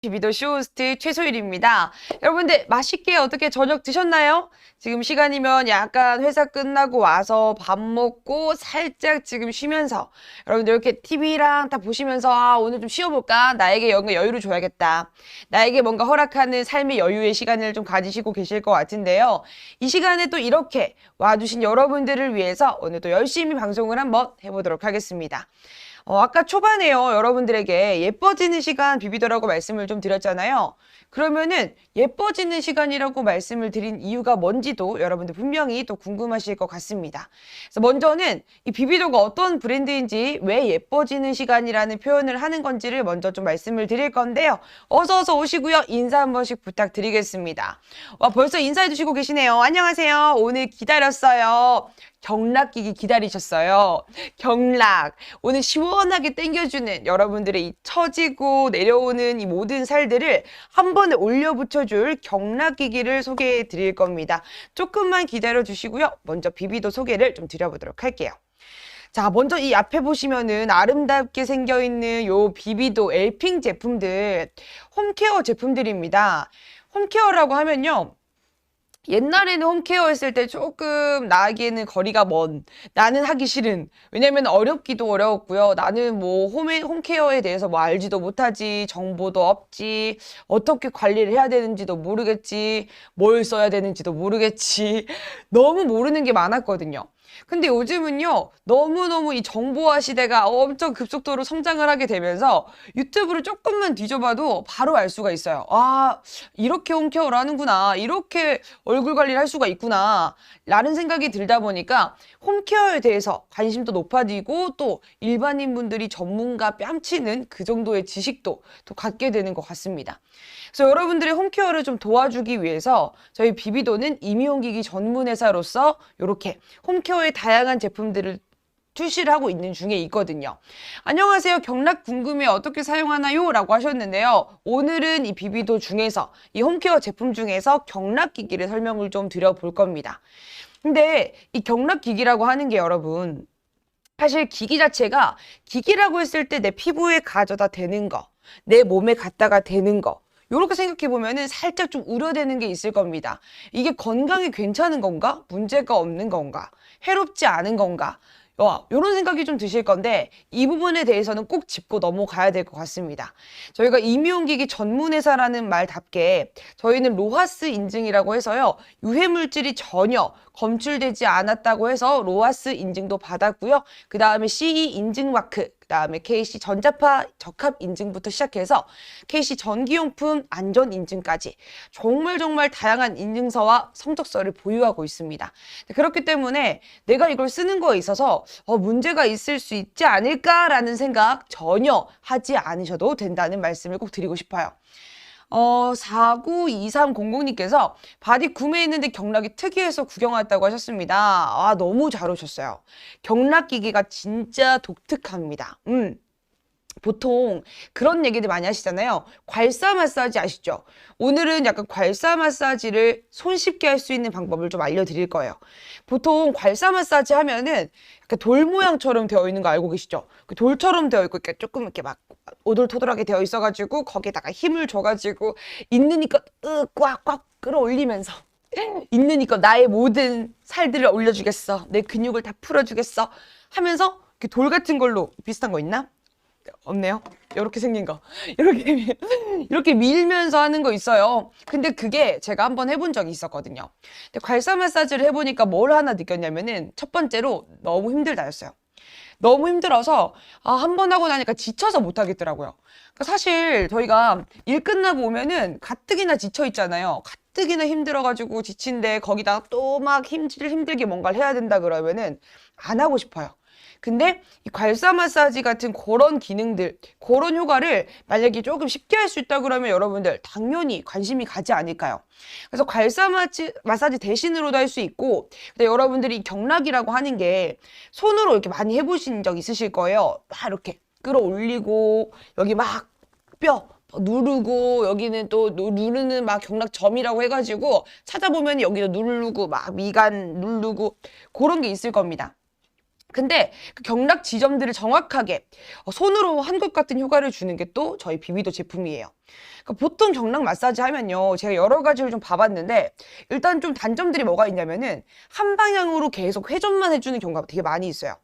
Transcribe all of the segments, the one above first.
비비도 쇼호스트 최소일입니다. 여러분들 맛있게 어떻게 저녁 드셨나요? 지금 시간이면 약간 회사 끝나고 와서 밥 먹고 살짝 지금 쉬면서 여러분들 이렇게 TV랑 다 보시면서 오늘 좀 쉬어볼까? 나에게 뭔가 여유를 줘야겠다. 나에게 뭔가 허락하는 삶의 여유의 시간을 좀 가지시고 계실 것 같은데요. 이 시간에 또 이렇게 와주신 여러분들을 위해서 오늘 또 열심히 방송을 한번 해보도록 하겠습니다. 아까 초반에요. 여러분들에게 예뻐지는 시간 비비더라고 말씀을 좀 드렸잖아요. 그러면은 예뻐지는 시간이라고 말씀을 드린 이유가 뭔지도 여러분들 분명히 또 궁금하실 것 같습니다. 그래서 먼저는 이 비비더가 어떤 브랜드인지 왜 예뻐지는 시간이라는 표현을 하는 건지를 먼저 좀 말씀을 드릴 건데요. 어서 오시고요. 인사 한 번씩 부탁드리겠습니다. 와, 벌써 인사해 주시고 계시네요. 안녕하세요. 오늘 기다렸어요. 경락기기 기다리셨어요. 경락. 오늘 시원하게 땡겨주는 여러분들의 이 처지고 내려오는 이 모든 살들을 한 번에 올려 붙여줄 경락기기를 소개해 드릴 겁니다. 조금만 기다려 주시고요. 먼저 비비도 소개를 좀 드려보도록 할게요. 자, 먼저 이 앞에 보시면은 아름답게 생겨있는 요 비비도 엘핑 제품들, 홈케어 제품들입니다. 홈케어라고 하면요. 옛날에는 홈케어 했을 때 조금 나에게는 거리가 먼, 나는 하기 싫은, 왜냐면 어렵기도 어려웠고요. 나는 뭐 홈케어에 대해서 뭐 알지도 못하지, 정보도 없지, 어떻게 관리를 해야 되는지도 모르겠지, 뭘 써야 되는지도 모르겠지, 너무 모르는 게 많았거든요. 근데 요즘은요, 너무너무 이 정보화 시대가 엄청 급속도로 성장을 하게 되면서 유튜브를 조금만 뒤져봐도 바로 알 수가 있어요. 아, 이렇게 홈케어를 하는구나. 이렇게 얼굴 관리를 할 수가 있구나. 라는 생각이 들다 보니까 홈케어에 대해서 관심도 높아지고 또 일반인 분들이 전문가 뺨치는 그 정도의 지식도 또 갖게 되는 것 같습니다. 그래서 여러분들의 홈케어를 좀 도와주기 위해서 저희 비비도는 임용기기 전문 회사로서 이렇게 홈케어의 다양한 제품들을 출시를 하고 있는 중에 있거든요. 안녕하세요. 경락 궁금해 어떻게 사용하나요? 라고 하셨는데요. 오늘은 이 비비도 중에서 이 홈케어 제품 중에서 경락기기를 설명을 좀 드려볼 겁니다. 근데 이 경락기기라고 하는 게 여러분 사실 기기 자체가 기기라고 했을 때 내 피부에 가져다 대는 거, 내 몸에 갖다가 대는 거 요렇게 생각해 보면은 살짝 좀 우려되는 게 있을 겁니다. 이게 건강에 괜찮은 건가? 문제가 없는 건가? 해롭지 않은 건가? 이런 생각이 좀 드실 건데 이 부분에 대해서는 꼭 짚고 넘어가야 될 것 같습니다. 저희가 임용기기 전문회사라는 말답게 저희는 로하스 인증이라고 해서요. 유해물질이 전혀 검출되지 않았다고 해서 로하스 인증도 받았고요. 그 다음에 CE 인증 마크, 그 다음에 KC 전자파 적합 인증부터 시작해서 KC 전기용품 안전 인증까지 정말 다양한 인증서와 성적서를 보유하고 있습니다. 그렇기 때문에 내가 이걸 쓰는 거에 있어서 문제가 있을 수 있지 않을까라는 생각 전혀 하지 않으셔도 된다는 말씀을 꼭 드리고 싶어요. 492300님께서 바디 구매했는데 경락이 특이해서 구경 왔다고 하셨습니다. 아, 너무 잘 오셨어요. 경락기기가 진짜 독특합니다. 보통 그런 얘기들 많이 하시잖아요. 괄사 마사지 아시죠? 오늘은 약간 괄사 마사지를 손쉽게 할 수 있는 방법을 좀 알려드릴 거예요. 보통 괄사 마사지 하면은 약간 돌 모양처럼 되어 있는 거 알고 계시죠? 그 돌처럼 되어 있고 이렇게 조금 이렇게 막 오돌토돌하게 되어 있어가지고 거기에다가 힘을 줘가지고 있는 이껏 꽉꽉 끌어올리면서 있는 이껏 나의 모든 살들을 올려주겠어. 내 근육을 다 풀어주겠어. 하면서 이렇게 돌 같은 걸로 비슷한 거 있나? 없네요. 이렇게 생긴 거. 이렇게 밀면서 하는 거 있어요. 근데 그게 제가 한번 해본 적이 있었거든요. 근데 괄사 마사지를 해보니까 뭘 하나 느꼈냐면은 첫 번째로 너무 힘들다였어요. 너무 힘들어서 한 번 하고 나니까 지쳐서 못 하겠더라고요. 그러니까 사실 저희가 일 끝나고 오면은 가뜩이나 지쳐 있잖아요. 가뜩이나 힘들어가지고 지친데 거기다가 또 막 힘들게 뭔가를 해야 된다 그러면은 안 하고 싶어요. 근데 이 괄사 마사지 같은 그런 기능들, 그런 효과를 만약에 조금 쉽게 할 수 있다 그러면 여러분들 당연히 관심이 가지 않을까요? 그래서 괄사 마사지 대신으로도 할 수 있고, 근데 여러분들이 경락이라고 하는 게 손으로 이렇게 많이 해보신 적 있으실 거예요. 막 이렇게 끌어올리고 여기 막 뼈 누르고 여기는 또 누르는 막 경락점이라고 해가지고 찾아보면 여기도 누르고 막 미간 누르고 그런 게 있을 겁니다. 근데 그 경락 지점들을 정확하게 손으로 한 것 같은 효과를 주는 게 또 저희 비비도 제품이에요. 그러니까 보통 경락 마사지 하면요, 제가 여러 가지를 좀 봐봤는데 일단 좀 단점들이 뭐가 있냐면은 한 방향으로 계속 회전만 해주는 경우가 되게 많이 있어요.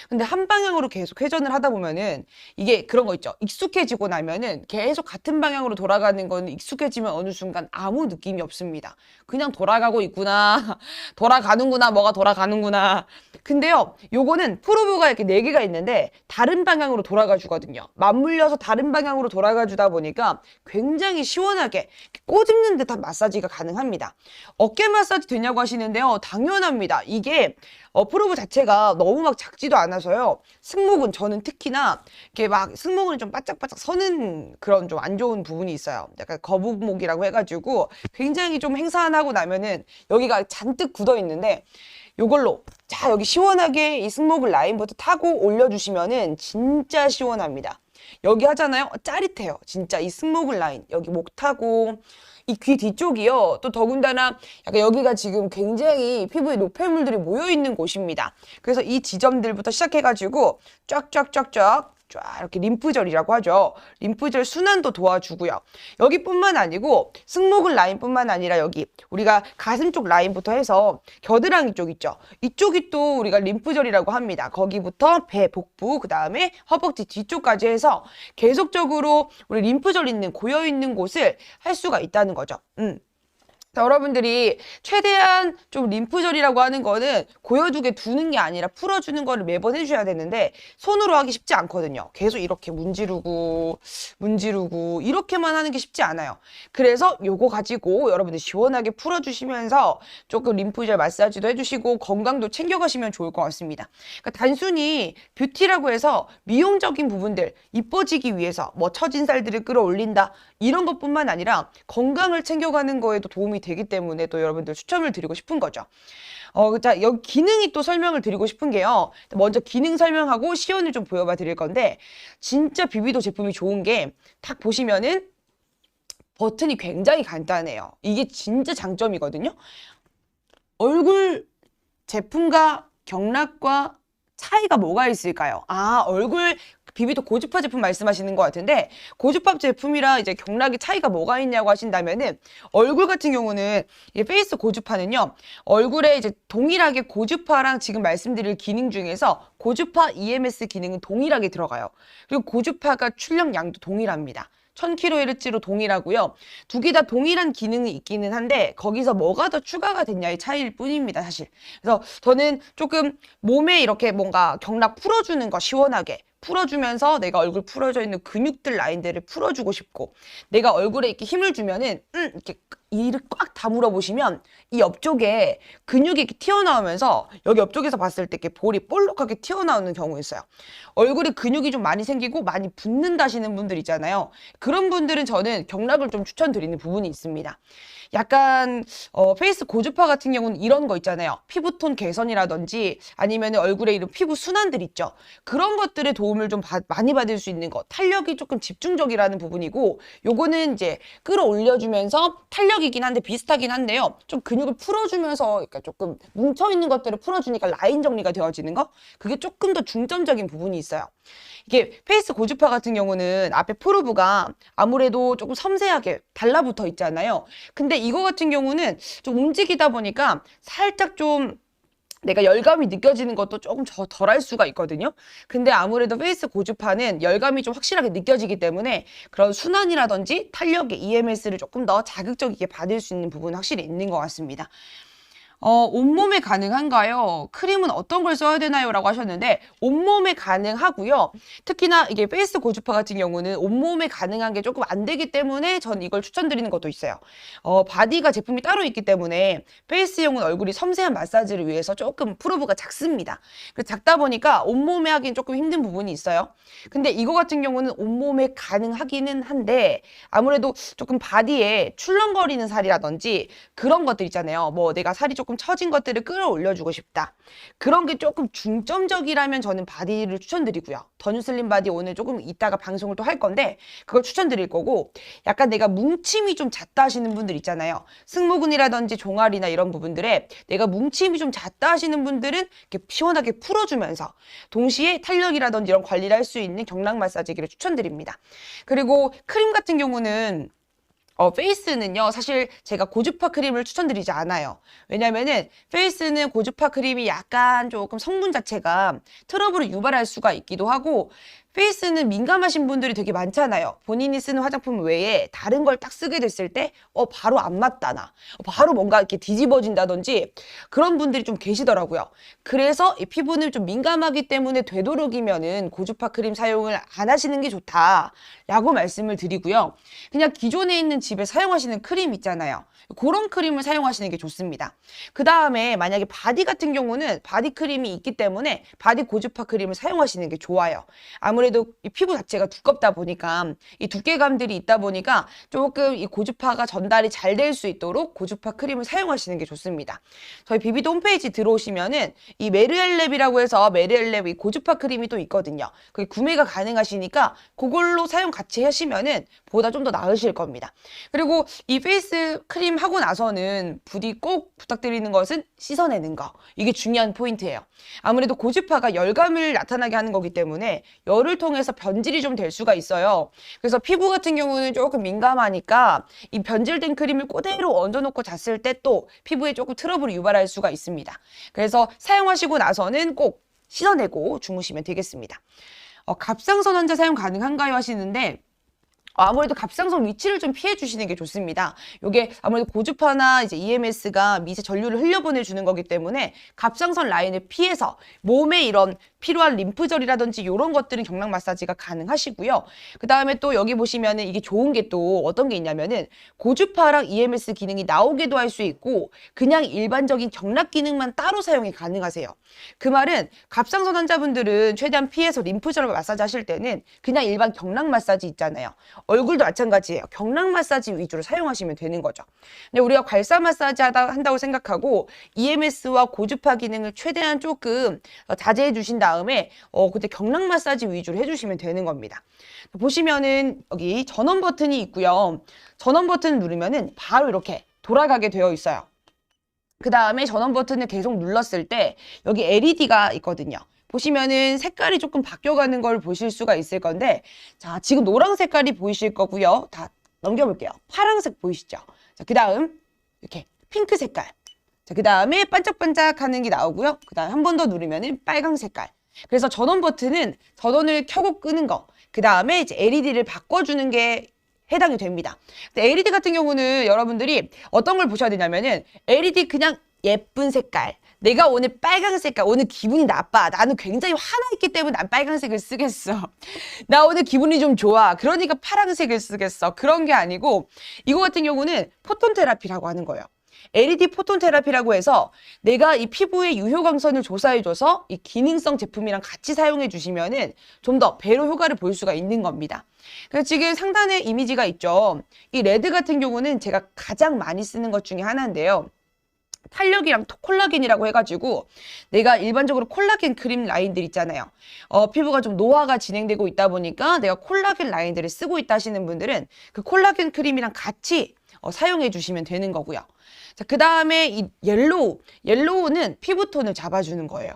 근데 한 방향으로 계속 회전을 하다 보면은 이게 그런 거 있죠. 익숙해지고 나면은 계속 같은 방향으로 돌아가는 건 익숙해지면 어느 순간 아무 느낌이 없습니다. 그냥 돌아가고 있구나. 돌아가는구나. 뭐가 돌아가는구나. 근데요, 요거는 프로브가 이렇게 4개가 있는데 다른 방향으로 돌아가 주거든요. 맞물려서 다른 방향으로 돌아가 주다 보니까 굉장히 시원하게 꼬집는 듯한 마사지가 가능합니다. 어깨 마사지 되냐고 하시는데요. 당연합니다. 이게 프로브 자체가 너무 막 작지도 않아서요. 승모근, 저는 특히나 이렇게 막 승모근이 좀 바짝바짝 서는 그런 좀 안 좋은 부분이 있어요. 약간 거북목이라고 해가지고 굉장히 좀 행사하고 나면은 여기가 잔뜩 굳어 있는데 요걸로 자 여기 시원하게 이 승모근 라인부터 타고 올려주시면은 진짜 시원합니다. 여기 하잖아요. 짜릿해요. 진짜 이 승모근 라인 여기 목 타고 이 귀 뒤쪽이요. 또 더군다나 약간 여기가 지금 굉장히 피부에 노폐물들이 모여 있는 곳입니다. 그래서 이 지점들부터 시작해가지고 쫙쫙쫙쫙 쫙 이렇게 림프절이라고 하죠. 림프절 순환도 도와주고요. 여기뿐만 아니고 승모근 라인뿐만 아니라 여기 우리가 가슴 쪽 라인부터 해서 겨드랑이 쪽 있죠. 이쪽이 또 우리가 림프절이라고 합니다. 거기부터 배, 복부, 그 다음에 허벅지 뒤쪽까지 해서 계속적으로 우리 림프절 있는 고여 있는 곳을 할 수가 있다는 거죠. 여러분들이 최대한 좀 림프절이라고 하는 거는 고여두게 두는 게 아니라 풀어주는 거를 매번 해줘야 되는데 손으로 하기 쉽지 않거든요. 계속 이렇게 문지르고 이렇게만 하는 게 쉽지 않아요. 그래서 요거 가지고 여러분들 시원하게 풀어주시면서 조금 림프절 마사지도 해주시고 건강도 챙겨가시면 좋을 것 같습니다. 그러니까 단순히 뷰티라고 해서 미용적인 부분들 이뻐지기 위해서 뭐 처진 살들을 끌어올린다 이런 것뿐만 아니라 건강을 챙겨가는 거에도 도움이 되기 때문에 또 여러분들 추천을 드리고 싶은 거죠. 자, 여기 기능이 또 설명을 드리고 싶은 게요. 먼저 기능 설명하고 시연을 좀 보여봐 드릴 건데 진짜 비비도 제품이 좋은 게 딱 보시면은 버튼이 굉장히 간단해요. 이게 진짜 장점이거든요. 얼굴 제품과 경락과 차이가 뭐가 있을까요? 얼굴 비비도 고주파 제품 말씀하시는 것 같은데 고주파 제품이랑 이제 경락의 차이가 뭐가 있냐고 하신다면은 얼굴 같은 경우는 이 페이스 고주파는요 얼굴에 이제 동일하게 고주파랑 지금 말씀드릴 기능 중에서 고주파 EMS 기능은 동일하게 들어가요. 그리고 고주파가 출력량도 동일합니다. 1000kHz로 동일하고요. 두 개 다 동일한 기능이 있기는 한데 거기서 뭐가 더 추가가 됐냐의 차이일 뿐입니다, 사실. 그래서 저는 조금 몸에 이렇게 뭔가 경락 풀어주는 거 시원하게 풀어주면서 내가 얼굴 풀어져 있는 근육들 라인들을 풀어주고 싶고 내가 얼굴에 이렇게 힘을 주면은 이렇게 이를 꽉 다물어 보시면 이 옆쪽에 근육이 이렇게 튀어나오면서 여기 옆쪽에서 봤을 때 이렇게 볼이 볼록하게 튀어나오는 경우 있어요. 얼굴에 근육이 좀 많이 생기고 많이 붓는다 하시는 분들 있잖아요. 그런 분들은 저는 경락을 좀 추천드리는 부분이 있습니다. 약간 페이스 고주파 같은 경우는 이런 거 있잖아요. 피부톤 개선이라든지 아니면 얼굴에 이런 피부 순환들 있죠. 그런 것들의 도움을 좀 많이 받을 수 있는 거. 탄력이 조금 집중적이라는 부분이고 요거는 이제 끌어올려주면서 탄력이긴 한데 비슷하긴 한데요. 좀 근육을 풀어주면서 그러니까 조금 뭉쳐있는 것들을 풀어주니까 라인 정리가 되어지는 거. 그게 조금 더 중점적인 부분이 있어요. 이게 페이스 고주파 같은 경우는 앞에 프로브가 아무래도 조금 섬세하게 달라붙어 있잖아요. 근데 이거 같은 경우는 좀 움직이다 보니까 살짝 좀 내가 열감이 느껴지는 것도 조금 덜할 수가 있거든요. 근데 아무래도 페이스 고주파는 열감이 좀 확실하게 느껴지기 때문에 그런 순환이라든지 탄력의 EMS를 조금 더 자극적이게 받을 수 있는 부분은 확실히 있는 것 같습니다. 온몸에 가능한가요? 크림은 어떤 걸 써야 되나요? 라고 하셨는데 온몸에 가능하고요. 특히나 이게 페이스 고주파 같은 경우는 온몸에 가능한 게 조금 안 되기 때문에 전 이걸 추천드리는 것도 있어요. 바디가 제품이 따로 있기 때문에 페이스용은 얼굴이 섬세한 마사지를 위해서 조금 프로브가 작습니다. 그래서 작다 보니까 온몸에 하긴 조금 힘든 부분이 있어요. 근데 이거 같은 경우는 온몸에 가능하기는 한데 아무래도 조금 바디에 출렁거리는 살이라든지 그런 것들 있잖아요. 뭐 내가 살이 조금 조금 처진 것들을 끌어올려주고 싶다. 그런 게 조금 중점적이라면 저는 바디를 추천드리고요. 더 뉴슬림 바디 오늘 조금 이따가 방송을 또 할 건데 그걸 추천드릴 거고, 약간 내가 뭉침이 좀 잦다 하시는 분들 있잖아요. 승모근이라든지 종아리나 이런 부분들에 내가 뭉침이 좀 잦다 하시는 분들은 이렇게 시원하게 풀어주면서 동시에 탄력이라든지 이런 관리를 할 수 있는 경락 마사지기를 추천드립니다. 그리고 크림 같은 경우는 페이스는요, 사실 제가 고주파 크림을 추천드리지 않아요. 왜냐면은 페이스는 고주파 크림이 약간 조금 성분 자체가 트러블을 유발할 수가 있기도 하고, 페이스는 민감하신 분들이 되게 많잖아요. 본인이 쓰는 화장품 외에 다른 걸 딱 쓰게 됐을 때 바로 안 맞다 나. 바로 뭔가 이렇게 뒤집어진다든지 그런 분들이 좀 계시더라고요. 그래서 이 피부는 좀 민감하기 때문에 되도록이면은 고주파 크림 사용을 안 하시는 게 좋다라고 말씀을 드리고요. 그냥 기존에 있는 집에 사용하시는 크림 있잖아요. 그런 크림을 사용하시는 게 좋습니다. 그 다음에 만약에 바디 같은 경우는 바디 크림이 있기 때문에 바디 고주파 크림을 사용하시는 게 좋아요. 아무래도 이 피부 자체가 두껍다 보니까 이 두께감들이 있다 보니까 조금 이 고주파가 전달이 잘 될 수 있도록 고주파 크림을 사용하시는 게 좋습니다. 저희 비비도 홈페이지 들어오시면은 이 메르엘랩이라고 해서 메르엘랩 이 고주파 크림이 또 있거든요. 그게 구매가 가능하시니까 그걸로 사용 같이 하시면은 보다 좀 더 나으실 겁니다. 그리고 이 페이스 크림 하고 나서는 부디 꼭 부탁드리는 것은 씻어내는 거. 이게 중요한 포인트예요. 아무래도 고주파가 열감을 나타나게 하는 거기 때문에 열을 통해서 변질이 좀 될 수가 있어요. 그래서 피부 같은 경우는 조금 민감하니까 이 변질된 크림을 그대로 얹어놓고 잤을 때 또 피부에 조금 트러블을 유발할 수가 있습니다. 그래서 사용하시고 나서는 꼭 씻어내고 주무시면 되겠습니다. 갑상선 환자 사용 가능한가요 하시는데, 아무래도 갑상선 위치를 좀 피해 주시는 게 좋습니다. 이게 아무래도 고주파나 이제 EMS가 미세 전류를 흘려보내주는 거기 때문에 갑상선 라인을 피해서 몸에 이런 필요한 림프절이라든지 이런 것들은 경락 마사지가 가능하시고요. 그 다음에 또 여기 보시면은 이게 좋은 게 또 어떤 게 있냐면은 고주파랑 EMS 기능이 나오게도 할 수 있고 그냥 일반적인 경락 기능만 따로 사용이 가능하세요. 그 말은 갑상선 환자분들은 최대한 피해서 림프절을 마사지 하실 때는 그냥 일반 경락 마사지 있잖아요. 얼굴도 마찬가지예요. 경락 마사지 위주로 사용하시면 되는 거죠. 근데 우리가 괄사 마사지 한다고 생각하고 EMS와 고주파 기능을 최대한 조금 자제해 주신 다음에 그때 경락 마사지 위주로 해주시면 되는 겁니다. 보시면은 여기 전원 버튼이 있고요. 전원 버튼 누르면은 바로 이렇게 돌아가게 되어 있어요. 그 다음에 전원 버튼을 계속 눌렀을 때 여기 LED가 있거든요. 보시면은 색깔이 조금 바뀌어가는 걸 보실 수가 있을 건데, 자, 지금 노란 색깔이 보이실 거고요. 다 넘겨볼게요. 파란색 보이시죠? 자, 그 다음 이렇게 핑크 색깔. 자, 그 다음에 반짝반짝하는 게 나오고요. 그 다음 한 번 더 누르면은 빨강 색깔. 그래서 전원 버튼은 전원을 켜고 끄는 거. 그 다음에 이제 LED를 바꿔주는 게 해당이 됩니다. 근데 LED 같은 경우는 여러분들이 어떤 걸 보셔야 되냐면은 LED 그냥 예쁜 색깔. 내가 오늘 빨강 색깔, 오늘 기분이 나빠. 나는 굉장히 화나있기 때문에 난 빨간색을 쓰겠어. 나 오늘 기분이 좀 좋아. 그러니까 파란색을 쓰겠어. 그런 게 아니고 이거 같은 경우는 포톤 테라피라고 하는 거예요. LED 포톤 테라피라고 해서 내가 이 피부의 유효광선을 조사해줘서 이 기능성 제품이랑 같이 사용해 주시면은 좀 더 배로 효과를 볼 수가 있는 겁니다. 그래서 지금 상단에 이미지가 있죠. 이 레드 같은 경우는 제가 가장 많이 쓰는 것 중에 하나인데요. 탄력이랑 콜라겐이라고 해가지고 내가 일반적으로 콜라겐 크림 라인들 있잖아요. 피부가 좀 노화가 진행되고 있다 보니까 내가 콜라겐 라인들을 쓰고 있다 하시는 분들은 그 콜라겐 크림이랑 같이 사용해 주시면 되는 거고요. 자, 그 다음에 이 옐로우는 피부톤을 잡아주는 거예요.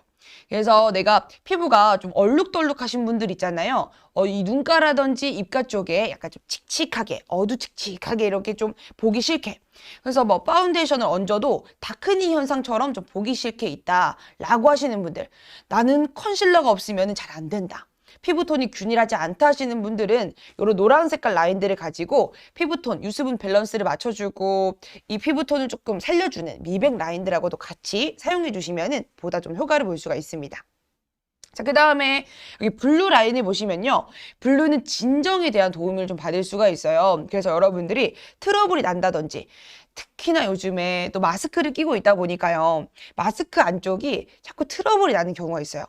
그래서 내가 피부가 좀 얼룩덜룩하신 분들 있잖아요. 이 눈가라든지 입가 쪽에 약간 좀 칙칙하게, 어두칙칙하게 이렇게 좀 보기 싫게. 그래서 뭐 파운데이션을 얹어도 다크니 현상처럼 좀 보기 싫게 있다라고 하시는 분들. 나는 컨실러가 없으면 잘 안 된다. 피부톤이 균일하지 않다 하시는 분들은 이런 노란 색깔 라인들을 가지고 피부톤, 유수분 밸런스를 맞춰주고 이 피부톤을 조금 살려주는 미백 라인들하고도 같이 사용해 주시면 보다 좀 효과를 볼 수가 있습니다. 자, 그 다음에 여기 블루 라인을 보시면요. 블루는 진정에 대한 도움을 좀 받을 수가 있어요. 그래서 여러분들이 트러블이 난다든지 특히나 요즘에 또 마스크를 끼고 있다 보니까요. 마스크 안쪽이 자꾸 트러블이 나는 경우가 있어요.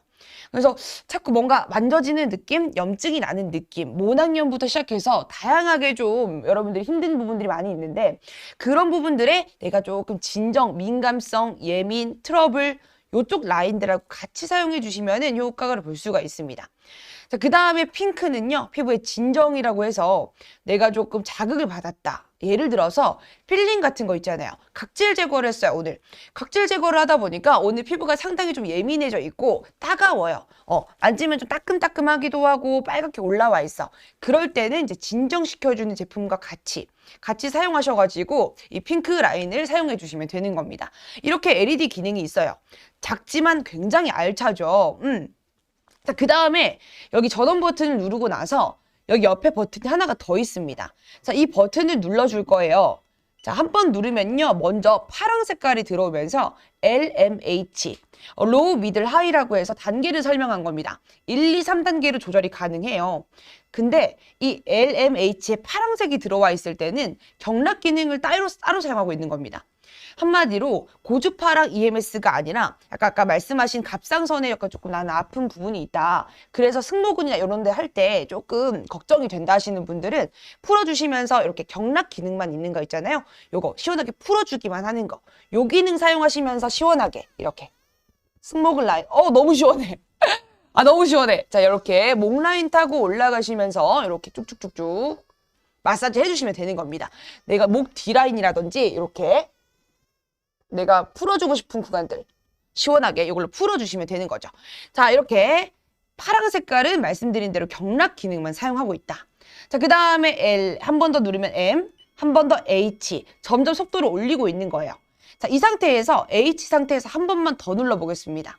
그래서 자꾸 뭔가 만져지는 느낌, 염증이 나는 느낌, 모낭염부터 시작해서 다양하게 좀 여러분들이 힘든 부분들이 많이 있는데 그런 부분들에 내가 조금 진정, 민감성, 예민, 트러블 요쪽 라인들하고 같이 사용해 주시면은 효과를 볼 수가 있습니다. 자, 그 다음에 핑크는요, 피부의 진정이라고 해서 내가 조금 자극을 받았다. 예를 들어서 필링 같은 거 있잖아요. 각질 제거를 했어요, 오늘. 각질 제거를 하다 보니까 오늘 피부가 상당히 좀 예민해져 있고 따가워요. 만지면 좀 따끔따끔하기도 하고 빨갛게 올라와 있어. 그럴 때는 이제 진정시켜주는 제품과 같이 사용하셔가지고 이 핑크 라인을 사용해 주시면 되는 겁니다. 이렇게 LED 기능이 있어요. 작지만 굉장히 알차죠. 자, 그 다음에 여기 전원 버튼을 누르고 나서 여기 옆에 버튼이 하나가 더 있습니다. 자, 이 버튼을 눌러줄 거예요. 자, 한 번 누르면요. 먼저 파란 색깔이 들어오면서 LMH, 로우, 미들, 하이라고 해서 단계를 설명한 겁니다. 1, 2, 3단계로 조절이 가능해요. 근데 이 LMH에 파란색이 들어와 있을 때는 경락 기능을 따로 사용하고 있는 겁니다. 한마디로 고주파랑 EMS가 아니라 약간 아까 말씀하신 갑상선에 약간 조금 나는 아픈 부분이 있다. 그래서 승모근이나 이런 데 할 때 조금 걱정이 된다 하시는 분들은 풀어주시면서 이렇게 경락 기능만 있는 거 있잖아요. 요거 시원하게 풀어주기만 하는 거. 요 기능 사용하시면서 시원하게 이렇게 승모근 라인. 너무 시원해. 아, 너무 시원해. 자, 이렇게 목 라인 타고 올라가시면서 이렇게 쭉쭉쭉쭉 마사지 해주시면 되는 겁니다. 내가 목 D라인이라든지 이렇게 내가 풀어주고 싶은 구간들 시원하게 이걸로 풀어주시면 되는 거죠. 자, 이렇게 파란 색깔은 말씀드린 대로 경락 기능만 사용하고 있다. 자, 그 다음에 L, 한 번 더 누르면 M, 한 번 더 H, 점점 속도를 올리고 있는 거예요. 자, 이 상태에서 H 상태에서 한 번만 더 눌러보겠습니다.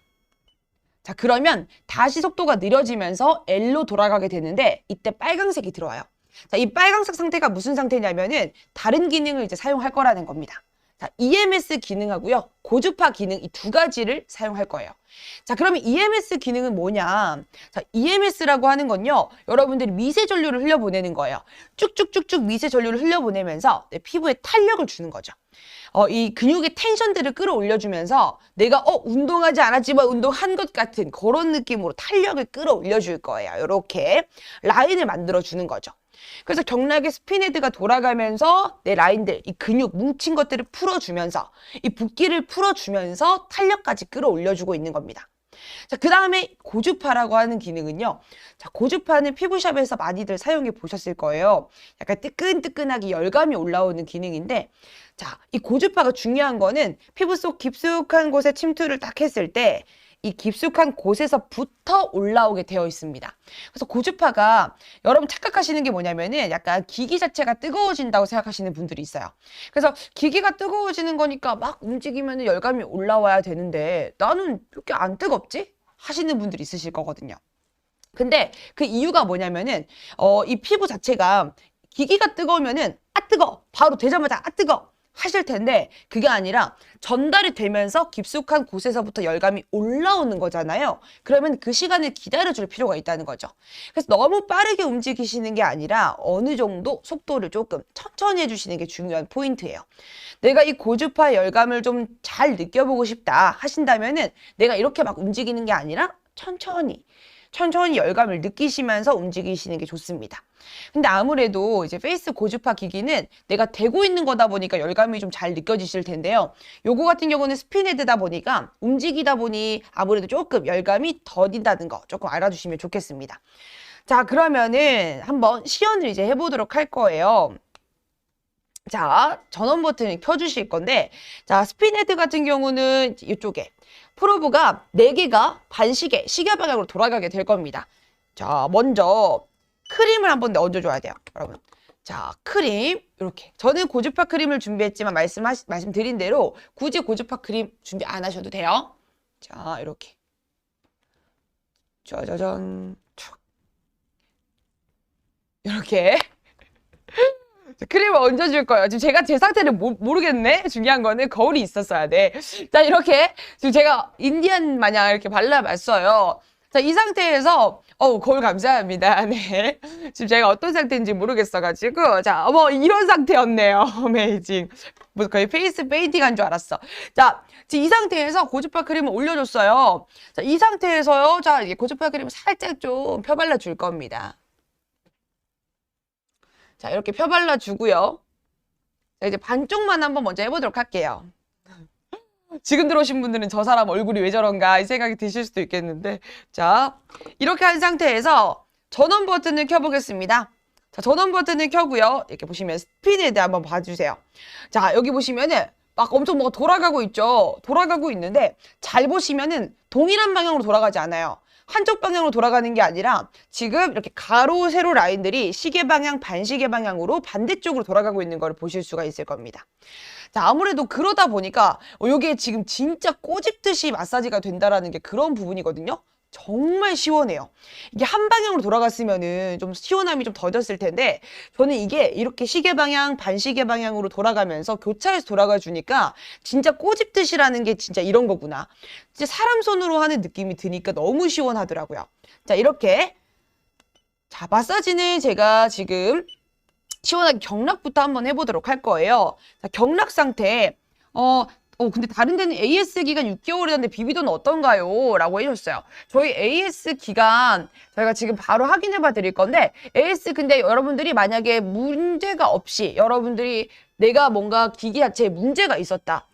자, 그러면 다시 속도가 느려지면서 L로 돌아가게 되는데 이때 빨강색이 들어와요. 자, 이 빨강색 상태가 무슨 상태냐면은 다른 기능을 이제 사용할 거라는 겁니다. 자, EMS 기능하고요. 고주파 기능 이 두 가지를 사용할 거예요. 자, 그러면 EMS 기능은 뭐냐? 자, EMS라고 하는 건요. 여러분들이 미세 전류를 흘려보내는 거예요. 쭉쭉쭉쭉 미세 전류를 흘려보내면서 내 피부에 탄력을 주는 거죠. 이 근육의 텐션들을 끌어올려주면서 내가 운동하지 않았지만 운동한 것 같은 그런 느낌으로 탄력을 끌어올려줄 거예요. 이렇게 라인을 만들어주는 거죠. 그래서 경락의 스피네드가 돌아가면서 내 라인들, 이 근육 뭉친 것들을 풀어주면서 이 붓기를 풀어주면서 탄력까지 끌어올려주고 있는 겁니다. 자, 그 다음에 고주파라고 하는 기능은요. 자, 고주파는 피부샵에서 많이들 사용해 보셨을 거예요. 약간 뜨끈뜨끈하게 열감이 올라오는 기능인데 자, 이 고주파가 중요한 거는 피부 속 깊숙한 곳에 침투를 딱 했을 때 이 깊숙한 곳에서부터 올라오게 되어 있습니다. 그래서 고주파가 여러분 착각하시는 게 뭐냐면은 약간 기기 자체가 뜨거워진다고 생각하시는 분들이 있어요. 그래서 기기가 뜨거워지는 거니까 막 움직이면 열감이 올라와야 되는데 나는 이렇게 안 뜨겁지? 하시는 분들이 있으실 거거든요. 근데 그 이유가 뭐냐면은 이 피부 자체가 기기가 뜨거우면은 아 뜨거! 바로 되자마자 아 뜨거! 하실 텐데 그게 아니라 전달이 되면서 깊숙한 곳에서부터 열감이 올라오는 거잖아요. 그러면 그 시간을 기다려줄 필요가 있다는 거죠. 그래서 너무 빠르게 움직이시는 게 아니라 어느 정도 속도를 조금 천천히 해주시는 게 중요한 포인트예요. 내가 이 고주파 열감을 좀 잘 느껴보고 싶다 하신다면은 내가 이렇게 막 움직이는 게 아니라 천천히 열감을 느끼시면서 움직이시는 게 좋습니다. 근데 아무래도 이제 페이스 고주파 기기는 내가 대고 있는 거다 보니까 열감이 좀 잘 느껴지실 텐데요. 요거 같은 경우는 스핀헤드다 보니까 움직이다 보니 아무래도 조금 열감이 더딘다는 거 조금 알아주시면 좋겠습니다. 자, 그러면은 한번 시연을 이제 해보도록 할 거예요. 자, 전원 버튼을 켜주실 건데, 자, 스핀헤드 같은 경우는 이쪽에 프로브가 4개가 반시계, 시계 방향으로 돌아가게 될 겁니다. 자, 먼저 크림을 한번 얹어줘야 돼요, 여러분. 자, 크림 이렇게. 저는 고주파 크림을 준비했지만 말씀드린 대로 굳이 고주파 크림 준비 안 하셔도 돼요. 자, 이렇게. 짜자잔. 이렇게. 크림을 얹어줄 거예요. 지금 제가 제 상태를 모르겠네? 중요한 거는 거울이 있었어야 돼. 자, 이렇게 지금 제가 인디안 마냥 이렇게 발라봤어요. 자, 이 상태에서 거울 감사합니다. 네. 지금 제가 어떤 상태인지 모르겠어가지고 자, 이런 상태였네요. 어메이징. 뭐 거의 페이스 페인팅 한 줄 알았어. 자, 지금 이 상태에서 고주파 크림을 올려줬어요. 자, 이 상태에서요. 자, 이게 고주파 크림을 살짝 좀 펴발라 줄 겁니다. 자, 이렇게 펴발라 주고요. 자, 이제 반쪽만 한번 먼저 해보도록 할게요. 지금 들어오신 분들은 저 사람 얼굴이 왜 저런가 이 생각이 드실 수도 있겠는데, 자, 이렇게 한 상태에서 전원 버튼을 켜보겠습니다. 자, 전원 버튼을 켜고요. 이렇게 보시면 스피드에 대해 한번 봐주세요. 자, 여기 보시면은 막 엄청 뭐가 돌아가고 있죠. 돌아가고 있는데 잘 보시면은 동일한 방향으로 돌아가지 않아요. 한쪽 방향으로 돌아가는 게 아니라 지금 이렇게 가로 세로 라인들이 시계 방향, 반시계 방향으로 반대쪽으로 돌아가고 있는 걸 보실 수가 있을 겁니다. 자, 아무래도 그러다 보니까 이게 지금 진짜 꼬집듯이 마사지가 된다라는 게 그런 부분이거든요. 정말 시원해요. 이게 한 방향으로 돌아갔으면은 좀 시원함이 좀 더졌을 텐데, 저는 이게 이렇게 시계 방향, 반시계 방향으로 돌아가면서 교차해서 돌아가 주니까 진짜 꼬집듯이라는 게 진짜 이런 거구나. 진짜 사람 손으로 하는 느낌이 드니까 너무 시원하더라고요. 자, 이렇게. 자, 마사지는 제가 지금 시원하게 경락부터 한번 해보도록 할 거예요. 자, 경락 상태. 근데 다른 데는 AS 기간 6개월이던데 비비도는 어떤가요? 라고 해주셨어요. 저희 AS 기간 저희가 지금 바로 확인해 봐 드릴 건데, AS 근데 여러분들이 만약에 문제가 없이 여러분들이 내가 뭔가 기기 자체에 문제가 있었다.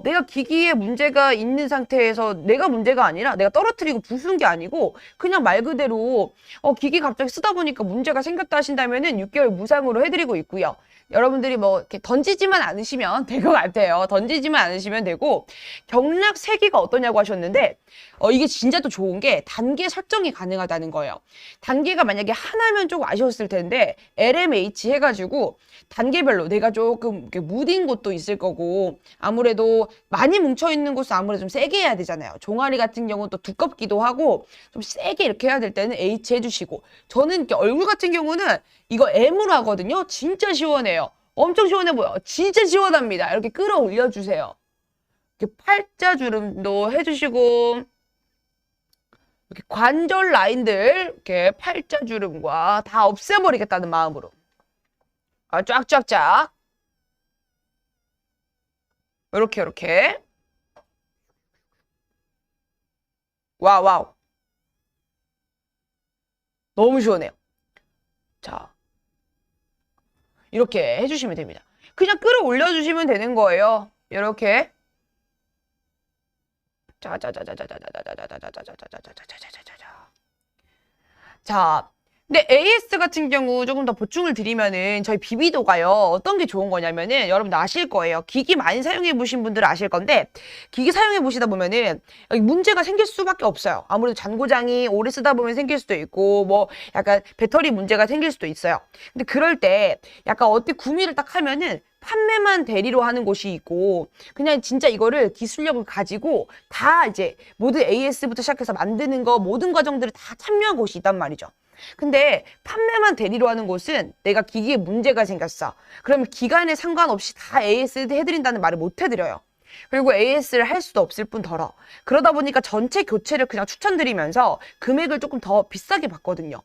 내가 기기에 문제가 있는 상태에서 내가 문제가 아니라 내가 떨어뜨리고 부순 게 아니고 그냥 말 그대로 기기 갑자기 쓰다 보니까 문제가 생겼다 하신다면은 6개월 무상으로 해드리고 있고요. 여러분들이 뭐 이렇게 던지지만 않으시면 될 것 같아요. 던지지만 않으시면 되고, 경락 세기가 어떠냐고 하셨는데, 이게 진짜 또 좋은 게 단계 설정이 가능하다는 거예요. 단계가 만약에 하나면 조금 아쉬웠을 텐데 LMH 해가지고 단계별로 내가 조금 이렇게 무딘 곳도 있을 거고, 아무래도 많이 뭉쳐있는 곳은 아무래도 좀 세게 해야 되잖아요. 종아리 같은 경우는 또 두껍기도 하고 좀 세게 이렇게 해야 될 때는 H 해주시고, 저는 이렇게 얼굴 같은 경우는 이거 M으로 하거든요. 진짜 시원해요. 엄청 시원해 보여. 진짜 시원합니다. 이렇게 끌어올려 주세요. 이렇게 팔자주름도 해주시고, 이렇게 관절 라인들 이렇게 팔자주름과 다 없애버리겠다는 마음으로 쫙쫙쫙 이렇게 와우 너무 시원해요. 자, 이렇게 해주시면 됩니다. 그냥 끌어올려 주시면 되는 거예요. 이렇게 자, 근데 AS 같은 경우 조금 더 보충을 드리면은 저희 비비도가요. 어떤 게 좋은 거냐면은 여러분들 아실 거예요. 기기 많이 사용해 보신 분들은 아실 건데, 기기 사용해 보시다 보면은 여기 문제가 생길 수밖에 없어요. 아무래도 잔고장이 오래 쓰다 보면 생길 수도 있고 뭐 약간 배터리 문제가 생길 수도 있어요. 근데 그럴 때 약간 어떻게 구미를 딱 하면은 판매만 대리로 하는 곳이 있고, 그냥 진짜 이거를 기술력을 가지고 다 이제 모든 AS부터 시작해서 만드는 거 모든 과정들을 다 참여한 곳이 있단 말이죠. 근데 판매만 대리로 하는 곳은 내가 기기에 문제가 생겼어. 그러면 기간에 상관없이 다 AS 해드린다는 말을 못 해드려요. 그리고 AS를 할 수도 없을 뿐더러 그러다 보니까 전체 교체를 그냥 추천드리면서 금액을 조금 더 비싸게 받거든요.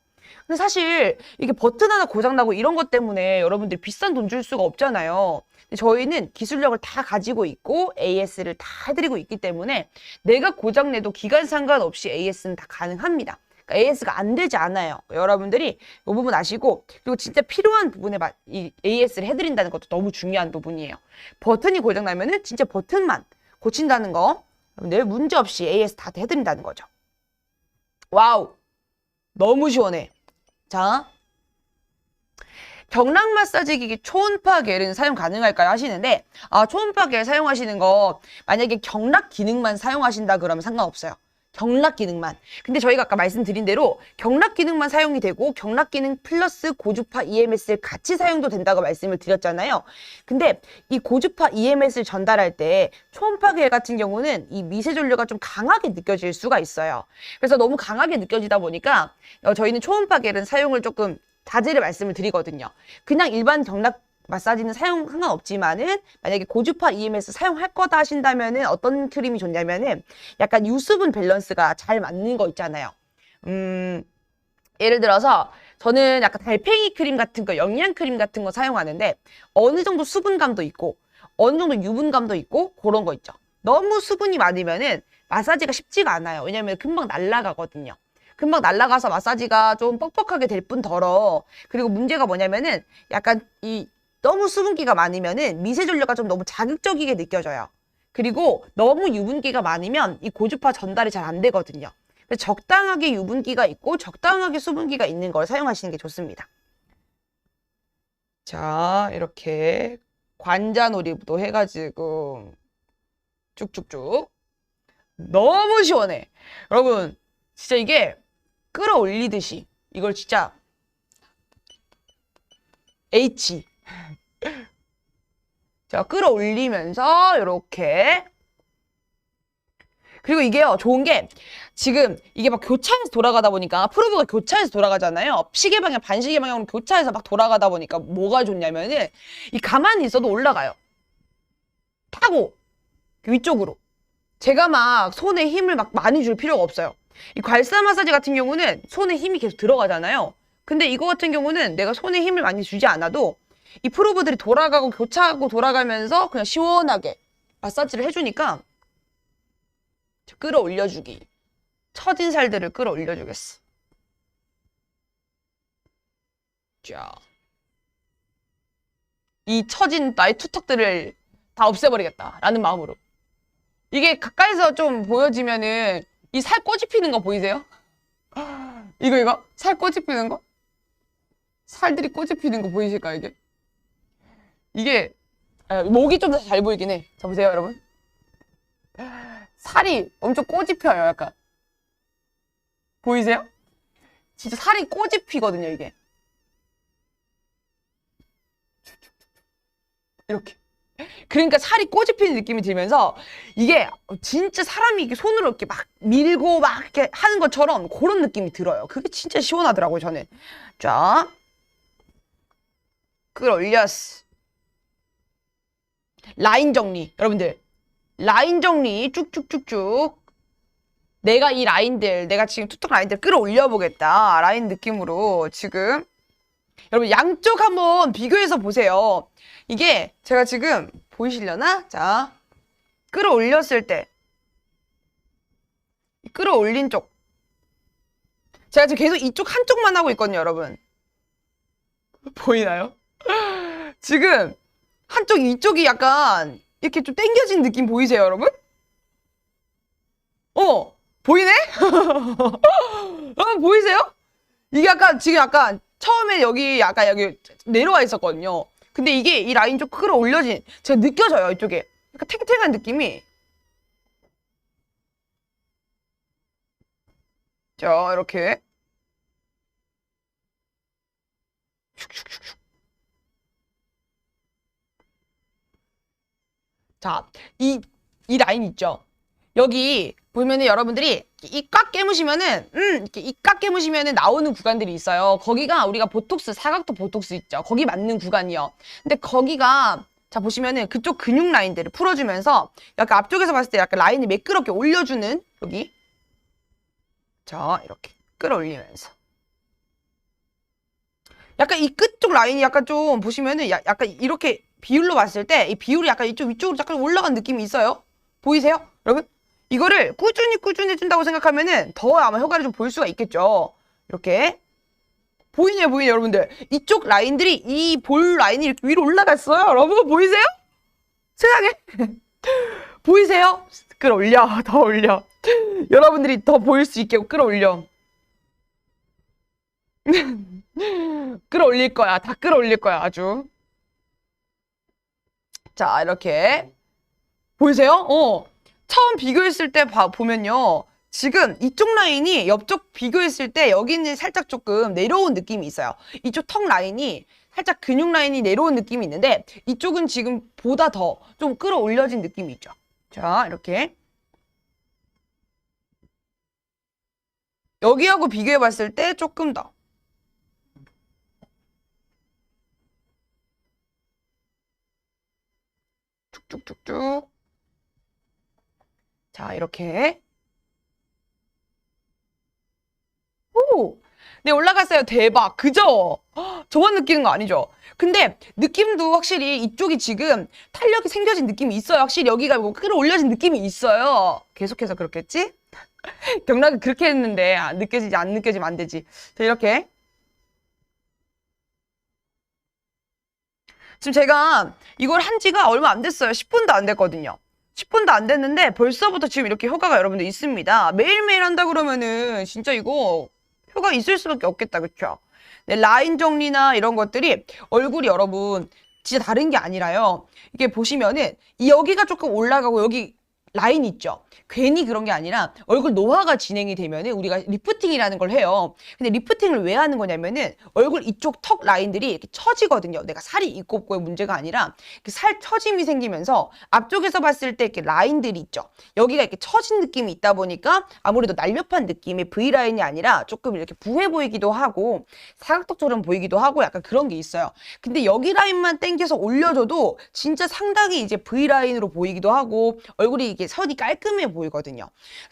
근데 사실 이게 버튼 하나 고장나고 이런 것 때문에 여러분들이 비싼 돈 줄 수가 없잖아요. 근데 저희는 기술력을 다 가지고 있고 AS를 다 해드리고 있기 때문에 내가 고장내도 기간 상관없이 AS는 다 가능합니다. 그러니까 AS가 안 되지 않아요. 여러분들이 이 부분 아시고, 그리고 진짜 필요한 부분에 이 AS를 해드린다는 것도 너무 중요한 부분이에요. 버튼이 고장나면은 진짜 버튼만 고친다는 거, 여러분들 문제없이 AS 다 해드린다는 거죠. 와우! 너무 시원해. 자, 경락 마사지 기기 초음파 겔은 사용 가능할까요? 하시는데, 초음파 겔 사용하시는 거 만약에 경락 기능만 사용하신다 그러면 상관없어요. 경락 기능만. 근데 저희가 아까 말씀드린 대로 경락 기능만 사용이 되고 경락 기능 플러스 고주파 EMS를 같이 사용도 된다고 말씀을 드렸잖아요. 근데 이 고주파 EMS를 전달할 때 초음파 겔 같은 경우는 이 미세 전류가 좀 강하게 느껴질 수가 있어요. 그래서 너무 강하게 느껴지다 보니까 저희는 초음파 겔은 사용을 조금 자제를 말씀을 드리거든요. 그냥 일반 경락 마사지는 사용 상관없지만은 만약에 고주파 EMS 사용할 거다 하신다면은 어떤 크림이 좋냐면은 약간 유수분 밸런스가 잘 맞는 거 있잖아요. 예를 들어서 저는 약간 달팽이 크림 같은 거, 영양 크림 같은 거 사용하는데 어느 정도 수분감도 있고 어느 정도 유분감도 있고 그런 거 있죠. 너무 수분이 많으면은 마사지가 쉽지가 않아요. 왜냐면 금방 날아가거든요. 금방 날아가서 마사지가 좀 뻑뻑하게 될 뿐더러, 그리고 문제가 뭐냐면은 약간 이 너무 수분기가 많으면은 미세 전류가 좀 너무 자극적이게 느껴져요. 그리고 너무 유분기가 많으면 이 고주파 전달이 잘 안 되거든요. 그래서 적당하게 유분기가 있고 적당하게 수분기가 있는 걸 사용하시는 게 좋습니다. 자, 이렇게 관자놀이도 해가지고 쭉쭉쭉 너무 시원해. 여러분, 진짜 이게 끌어올리듯이 이걸 진짜 H 자, 끌어올리면서 이렇게. 그리고 이게요, 좋은 게 지금 이게 막 교차해서 돌아가다 보니까, 프로브가 교차해서 돌아가잖아요. 시계 방향, 반시계 방향으로 교차해서 막 돌아가다 보니까 뭐가 좋냐면은 이 가만히 있어도 올라가요. 타고 위쪽으로. 제가 막 손에 힘을 막 많이 줄 필요가 없어요. 이 괄사 마사지 같은 경우는 손에 힘이 계속 들어가잖아요. 근데 이거 같은 경우는 내가 손에 힘을 많이 주지 않아도 이 프로브들이 돌아가고 교차하고 돌아가면서 그냥 시원하게 마사지를 해주니까 끌어올려주기. 처진 살들을 끌어올려주겠어. 자, 이 처진 나의 투턱들을 다 없애버리겠다라는 마음으로. 이게 가까이서 좀 보여지면은 이 살 꼬집히는 거 보이세요? 이거 살 꼬집히는 거? 살들이 꼬집히는 거 보이실까 이게? 이게 목이 좀 더 잘 보이긴 해. 자, 보세요 여러분. 살이 엄청 꼬집혀요. 약간 보이세요? 진짜 살이 꼬집히거든요 이게. 이렇게. 그러니까 살이 꼬집히는 느낌이 들면서 이게 진짜 사람이 이렇게 손으로 이렇게 막 밀고 막 이렇게 하는 것처럼 그런 느낌이 들어요. 그게 진짜 시원하더라고요 저는. 자, 끌어올렸어. 라인 정리. 여러분들, 라인 정리 쭉쭉쭉쭉. 내가 이 라인들, 내가 지금 투턱 라인들 끌어올려 보겠다 라인 느낌으로 지금. 여러분, 양쪽 한번 비교해서 보세요. 이게 제가 지금 보이시려나? 자, 끌어올렸을 때 끌어올린 쪽, 제가 지금 계속 이쪽 한쪽만 하고 있거든요 여러분. 보이나요? 지금 한쪽 이쪽이 약간 이렇게 좀 당겨진 느낌 보이세요 여러분? 보이네? 보이세요? 이게 약간 지금 약간 처음에 여기 약간 여기 내려와 있었거든요. 근데 이게 이 라인 좀 끌어올려진, 제가 느껴져요 이쪽에 약간 탱탱한 느낌이. 자, 이렇게 자, 이 라인 있죠? 여기 보면은 여러분들이 이 꽉 깨무시면은 이렇게 이 꽉 깨무시면은 나오는 구간들이 있어요. 거기가 우리가 보톡스, 사각도 보톡스 있죠. 거기 맞는 구간이요. 근데 거기가 자 보시면은 그쪽 근육 라인들을 풀어주면서 약간 앞쪽에서 봤을 때 약간 라인을 매끄럽게 올려주는 여기. 자, 이렇게 끌어올리면서 약간 이 끝쪽 라인이 약간 좀 보시면은 약간 이렇게 비율로 봤을 때 이 비율이 약간 이쪽 위쪽으로 약간 올라간 느낌이 있어요. 보이세요? 여러분? 이거를 꾸준히 해준다고 생각하면은 더 아마 효과를 좀 볼 수가 있겠죠. 이렇게. 보이네요, 여러분들. 이쪽 라인들이 이 볼 라인이 이렇게 위로 올라갔어요. 여러분, 보이세요? 세상에. 보이세요? 끌어올려, 더 올려. 여러분들이 더 보일 수 있게 끌어올려. 끌어올릴 거야. 다 끌어올릴 거야, 아주. 자, 이렇게. 보이세요? 처음 비교했을 때 보면요. 지금 이쪽 라인이 옆쪽 비교했을 때 여기는 살짝 조금 내려온 느낌이 있어요. 이쪽 턱 라인이 살짝 근육 라인이 내려온 느낌이 있는데 이쪽은 지금 보다 더 좀 끌어올려진 느낌이 있죠. 자, 이렇게. 여기하고 비교해 봤을 때 조금 더. 쭉쭉쭉쭉. 자, 이렇게. 오! 네, 올라갔어요. 대박. 그죠? 저만 느끼는 거 아니죠? 근데 느낌도 확실히 이쪽이 지금 탄력이 생겨진 느낌이 있어요. 확실히 여기가 뭐 끌어올려진 느낌이 있어요. 계속해서 그렇겠지? 경락이 그렇게 했는데 안 느껴지면 안 되지. 자, 이렇게. 지금 제가 이걸 한 지가 얼마 안 됐어요. 10분도 안 됐거든요. 10분도 안 됐는데 벌써부터 지금 이렇게 효과가 여러분들 있습니다. 매일매일 한다 그러면은 진짜 이거 효과 있을 수밖에 없겠다. 그쵸? 네, 라인 정리나 이런 것들이 얼굴이 여러분 진짜 다른 게 아니라요. 이게 보시면은 여기가 조금 올라가고 여기 라인 있죠? 괜히 그런 게 아니라 얼굴 노화가 진행이 되면은 우리가 리프팅이라는 걸 해요. 근데 리프팅을 왜 하는 거냐면은 얼굴 이쪽 턱 라인들이 이렇게 처지거든요. 내가 살이 있고 없고의 문제가 아니라 살 처짐이 생기면서 앞쪽에서 봤을 때 이렇게 라인들이 있죠. 여기가 이렇게 처진 느낌이 있다 보니까 아무래도 날렵한 느낌의 V라인이 아니라 조금 이렇게 부해 보이기도 하고 사각턱처럼 보이기도 하고 약간 그런 게 있어요. 근데 여기 라인만 당겨서 올려줘도 진짜 상당히 이제 V라인으로 보이기도 하고 얼굴이 이게 선이 깔끔해 보이거든요.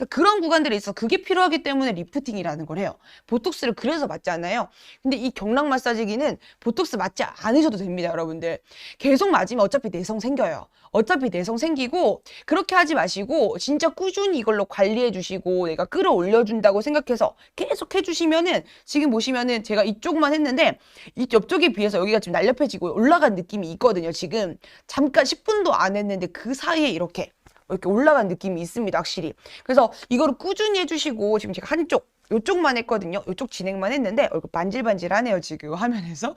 그런 구간들이 있어. 그게 필요하기 때문에 리프팅이라는 걸 해요. 보톡스를 그래서 맞잖아요. 근데 이 경락 마사지기는 보톡스 맞지 않으셔도 됩니다, 여러분들. 계속 맞으면 어차피 내성 생겨요. 어차피 내성 생기고 그렇게 하지 마시고 진짜 꾸준히 이걸로 관리해 주시고 내가 끌어올려 준다고 생각해서 계속 해주시면은 지금 보시면은 제가 이쪽만 했는데 이 옆쪽에 비해서 여기가 지금 날렵해지고 올라간 느낌이 있거든요. 지금 잠깐 10분도 안 했는데 그 사이에 이렇게 올라간 느낌이 있습니다, 확실히. 그래서 이거를 꾸준히 해주시고 지금 제가 한쪽 요쪽만 했거든요. 요쪽 진행만 했는데 얼굴 반질반질하네요, 지금 화면에서.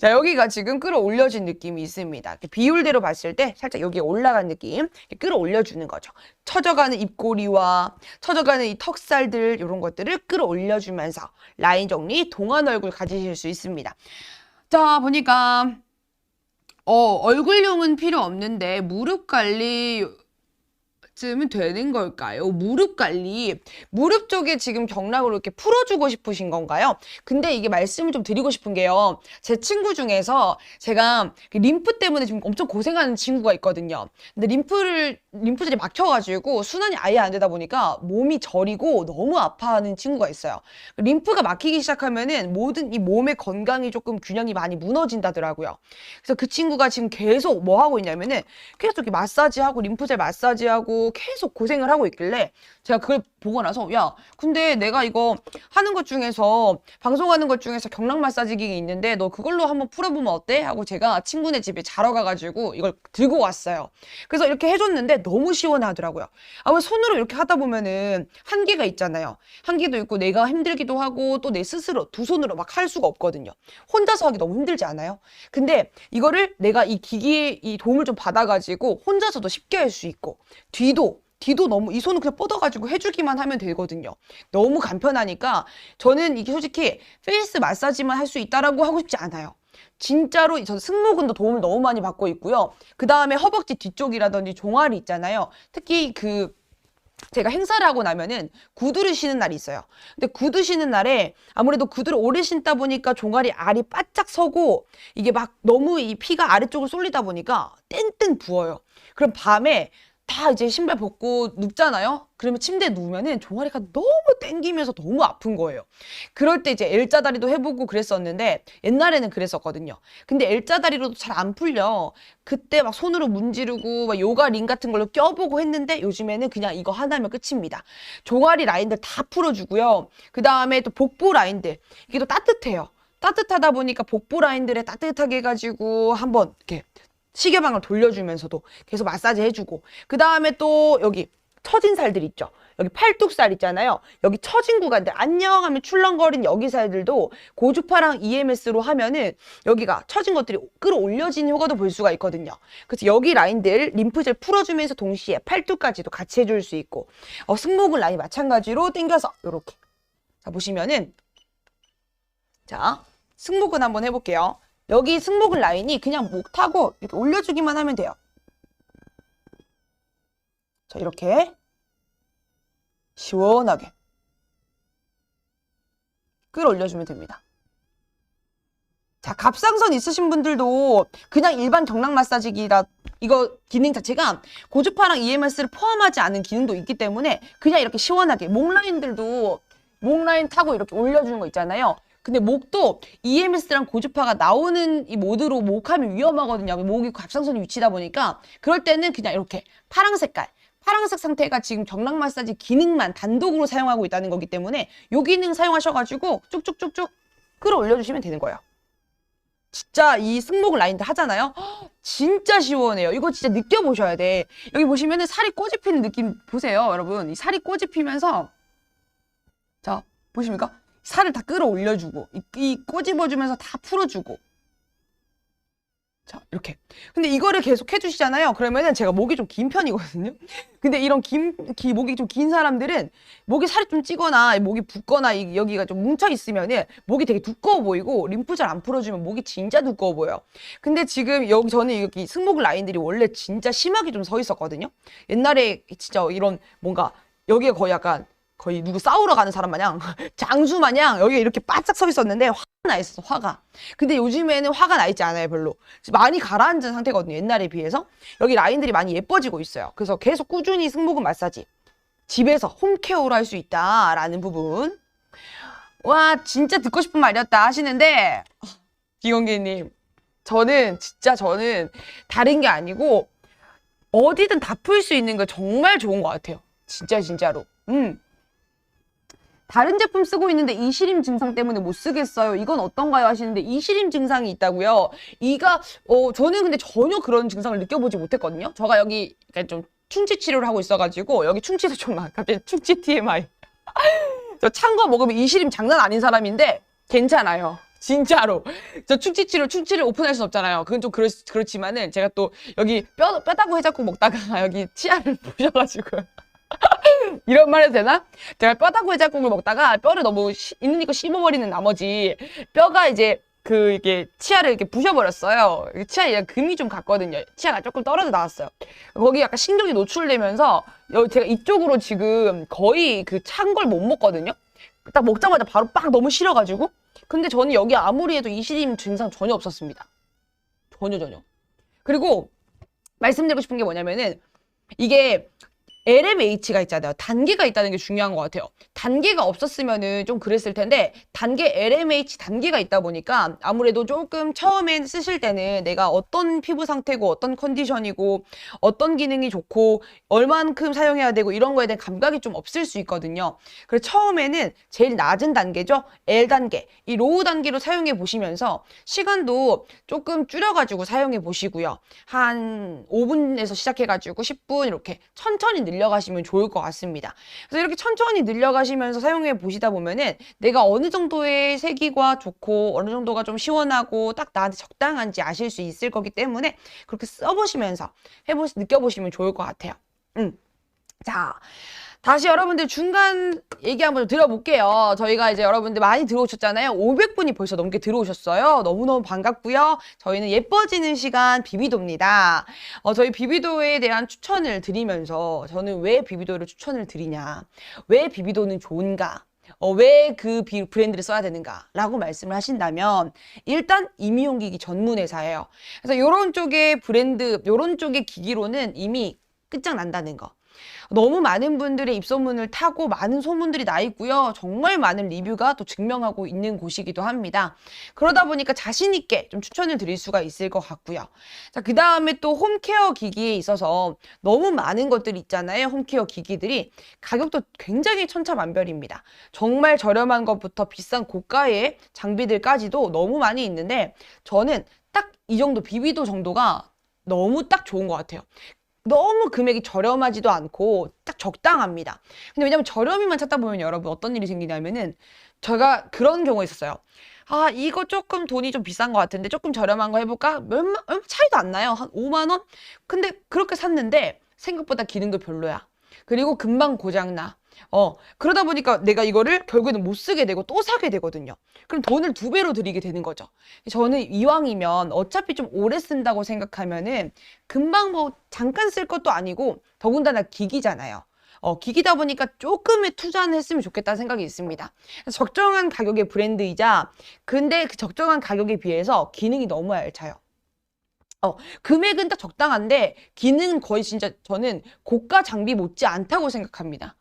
자, 여기가 지금 끌어올려진 느낌이 있습니다. 비율대로 봤을 때 살짝 여기에 올라간 느낌, 끌어올려주는 거죠. 처져가는 입꼬리와 처져가는 이 턱살들 이런 것들을 끌어올려주면서 라인 정리, 동안 얼굴 가지실 수 있습니다. 자, 보니까 얼굴용은 필요 없는데 무릎 관리 쯤은 되는 걸까요? 무릎 관리. 무릎 쪽에 지금 경락으로 이렇게 풀어주고 싶으신 건가요? 근데 이게 말씀을 좀 드리고 싶은 게요. 제 친구 중에서 제가 림프 때문에 지금 엄청 고생하는 친구가 있거든요. 근데 림프절이 막혀가지고 순환이 아예 안 되다 보니까 몸이 저리고 너무 아파하는 친구가 있어요. 림프가 막히기 시작하면은 모든 이 몸의 건강이 조금 균형이 많이 무너진다더라고요. 그래서 그 친구가 지금 계속 뭐 하고 있냐면은 계속 이렇게 마사지하고 림프절 마사지하고 계속 고생을 하고 있길래 제가 그걸 보고 나서 야 근데 내가 이거 하는 것 중에서 방송하는 것 중에서 경락 마사지기가 있는데 너 그걸로 한번 풀어보면 어때? 하고 제가 친구네 집에 자러 가가지고 이걸 들고 왔어요. 그래서 이렇게 해줬는데 너무 시원하더라고요. 아마 손으로 이렇게 하다 보면은 한계가 있잖아요. 한계도 있고 내가 힘들기도 하고 또 내 스스로 두 손으로 막 할 수가 없거든요. 혼자서 하기 너무 힘들지 않아요? 근데 이거를 내가 이 기기의 이 도움을 좀 받아가지고 혼자서도 쉽게 할 수 있고 뒤도 너무 이 손을 그냥 뻗어가지고 해주기만 하면 되거든요. 너무 간편하니까 저는 이게 솔직히 페이스 마사지만 할 수 있다라고 하고 싶지 않아요. 진짜로 저 승모근도 도움을 너무 많이 받고 있고요. 그 다음에 허벅지 뒤쪽이라든지 종아리 있잖아요. 특히 제가 행사를 하고 나면은 구두를 신는 날이 있어요. 근데 구두 신는 날에 아무래도 구두를 오래 신다 보니까 종아리 알이 바짝 서고 이게 막 너무 이 피가 아래쪽으로 쏠리다 보니까 땡땡 부어요. 그럼 밤에 다 이제 신발 벗고 눕잖아요. 그러면 침대에 누우면은 종아리가 너무 땡기면서 너무 아픈 거예요. 그럴 때 이제 L자다리도 해보고 그랬었는데 옛날에는 그랬었거든요. 근데 L자다리로도 잘 안 풀려. 그때 막 손으로 문지르고 막 요가 링 같은 걸로 껴보고 했는데 요즘에는 그냥 이거 하나면 끝입니다. 종아리 라인들 다 풀어주고요. 그 다음에 또 복부 라인들 이게 또 따뜻해요. 따뜻하다 보니까 복부 라인들에 따뜻하게 해가지고 한번 이렇게 시계방을 돌려주면서도 계속 마사지 해주고 그 다음에 또 여기 처진 살들 있죠. 여기 팔뚝살 있잖아요. 여기 처진 구간들 안녕 하면 출렁거린 여기 살들도 고주파랑 EMS로 하면은 여기가 처진 것들이 끌어올려지는 효과도 볼 수가 있거든요. 그래서 여기 라인들 림프절 풀어주면서 동시에 팔뚝까지도 같이 해줄 수 있고 승모근 라인 마찬가지로 당겨서 이렇게 자 보시면은 자 승모근 한번 해볼게요. 여기 승모근 라인이 그냥 목 타고 이렇게 올려주기만 하면 돼요. 자, 이렇게 시원하게 끌어올려주면 됩니다. 자, 갑상선 있으신 분들도 그냥 일반 경락 마사지기라 이거 기능 자체가 고주파랑 EMS를 포함하지 않은 기능도 있기 때문에 그냥 이렇게 시원하게 목 라인들도 목 라인 타고 이렇게 올려주는 거 있잖아요. 근데 목도 EMS랑 고주파가 나오는 이 모드로 목하면 위험하거든요. 목이 갑상선이 위치다 보니까 그럴 때는 그냥 이렇게 파란 색깔, 파란색 상태가 지금 경락 마사지 기능만 단독으로 사용하고 있다는 거기 때문에 요 기능 사용하셔가지고 쭉쭉쭉쭉 끌어올려주시면 되는 거예요. 진짜 이 승모근 라인들 하잖아요. 진짜 시원해요. 이거 진짜 느껴보셔야 돼. 여기 보시면은 살이 꼬집히는 느낌 보세요, 여러분. 이 살이 꼬집히면서 자, 보십니까? 살을 다 끌어올려주고 이 꼬집어주면서 다 풀어주고 자, 이렇게. 근데 이거를 계속 해주시잖아요. 그러면은 제가 목이 좀 긴 편이거든요. 근데 이런 목이 좀 긴 사람들은 목이 살이 좀 찌거나 목이 붓거나 여기가 좀 뭉쳐 있으면은 목이 되게 두꺼워 보이고 림프 잘 안 풀어주면 목이 진짜 두꺼워 보여요. 근데 지금 저는 여기 승모근 라인들이 원래 진짜 심하게 좀 서 있었거든요. 옛날에 진짜 이런 뭔가 여기에 거의 누구 싸우러 가는 사람 마냥 장수 마냥 여기 이렇게 바짝 서 있었는데 화가 나 있었어, 화가. 근데 요즘에는 화가 나 있지 않아요, 별로. 많이 가라앉은 상태거든요, 옛날에 비해서. 여기 라인들이 많이 예뻐지고 있어요. 그래서 계속 꾸준히 승모근 마사지 집에서 홈케어로 할 수 있다라는 부분. 와, 진짜 듣고 싶은 말이었다 하시는데 기건기님, 저는 다른 게 아니고 어디든 다 풀 수 있는 거 정말 좋은 것 같아요. 진짜로. 다른 제품 쓰고 있는데 이시림 증상 때문에 못 쓰겠어요. 이건 어떤가요? 하시는데 이시림 증상이 있다고요. 저는 근데 전혀 그런 증상을 느껴보지 못했거든요. 제가 여기 좀 충치 치료를 하고 있어가지고 여기 충치도 좀 갑자기 충치 TMI. 저 찬 거 먹으면 이시림 장난 아닌 사람인데 괜찮아요. 진짜로. 저 충치를 오픈할 순 없잖아요. 그건 좀 그렇지만은 제가 또 여기 뼈다구 해장국 먹다가 여기 치아를 부셔가지고 이런 말 해도 되나? 제가 뼈다구 해장국을 먹다가 뼈를 너무 있는 이거 씹어버리는 나머지 뼈가 이제 이게 치아를 이렇게 부셔버렸어요. 치아에 금이 좀 갔거든요. 치아가 조금 떨어져 나왔어요. 거기 약간 신경이 노출되면서 제가 이쪽으로 지금 거의 찬 걸 못 먹거든요. 딱 먹자마자 바로 빡 너무 싫어가지고. 근데 저는 여기 아무리 해도 이시림 증상 전혀 없었습니다. 전혀. 그리고 말씀드리고 싶은 게 뭐냐면은 이게 LMH가 있잖아요. 단계가 있다는 게 중요한 것 같아요. 단계가 없었으면은 좀 그랬을 텐데 LMH 단계가 있다 보니까 아무래도 조금 처음엔 쓰실 때는 내가 어떤 피부 상태고 어떤 컨디션이고 어떤 기능이 좋고 얼만큼 사용해야 되고 이런 거에 대한 감각이 좀 없을 수 있거든요. 그래서 처음에는 제일 낮은 단계죠. L 단계, 이 로우 단계로 사용해 보시면서 시간도 조금 줄여가지고 사용해 보시고요. 한 5분에서 시작해가지고 10분 이렇게 천천히 늘려가시면 좋을 것 같습니다. 그래서 이렇게 천천히 늘려가시면서 사용해 보시다 보면은 내가 어느 정도의 세기가 좋고 어느 정도가 좀 시원하고 딱 나한테 적당한지 아실 수 있을 거기 때문에 그렇게 써보시면서 느껴보시면 좋을 것 같아요. 자, 다시 여러분들 중간 얘기 한번 들어볼게요. 저희가 이제 여러분들 많이 들어오셨잖아요. 500분이 벌써 넘게 들어오셨어요. 너무너무 반갑고요. 저희는 예뻐지는 시간 비비도입니다. 저희 비비도에 대한 추천을 드리면서 저는 왜 비비도를 추천을 드리냐, 왜 비비도는 좋은가, 왜 그 브랜드를 써야 되는가 라고 말씀을 하신다면 일단 임의용기기 전문 회사예요. 그래서 요런 쪽의 브랜드, 요런 쪽의 기기로는 이미 끝장난다는 거. 너무 많은 분들의 입소문을 타고 많은 소문들이 나 있고요. 정말 많은 리뷰가 또 증명하고 있는 곳이기도 합니다. 그러다 보니까 자신 있게 좀 추천을 드릴 수가 있을 것 같고요. 자, 그 다음에 또 홈케어 기기에 있어서 너무 많은 것들이 있잖아요. 홈케어 기기들이 가격도 굉장히 천차만별입니다. 정말 저렴한 것부터 비싼 고가의 장비들까지도 너무 많이 있는데 저는 딱 이 정도 비비도 정도가 너무 딱 좋은 것 같아요. 너무 금액이 저렴하지도 않고 딱 적당합니다. 근데 왜냐면 저렴이만 찾다 보면 여러분 어떤 일이 생기냐면은 제가 그런 경우가 있었어요. 아, 이거 조금 돈이 좀 비싼 것 같은데 조금 저렴한 거 해볼까? 얼마 차이도 안 나요. 한 5만 원? 근데 그렇게 샀는데 생각보다 기능도 별로야. 그리고 금방 고장나. 그러다 보니까 내가 이거를 결국에는 못 쓰게 되고 또 사게 되거든요. 그럼 돈을 2배로 들이게 되는 거죠. 저는 이왕이면 어차피 좀 오래 쓴다고 생각하면은 금방 뭐 잠깐 쓸 것도 아니고 더군다나 기기잖아요. 기기다 보니까 조금의 투자는 했으면 좋겠다는 생각이 있습니다. 적정한 가격의 브랜드이자 근데 그 적정한 가격에 비해서 기능이 너무 알차요. 금액은 딱 적당한데 기능은 거의 진짜 저는 고가 장비 못지 않다고 생각합니다.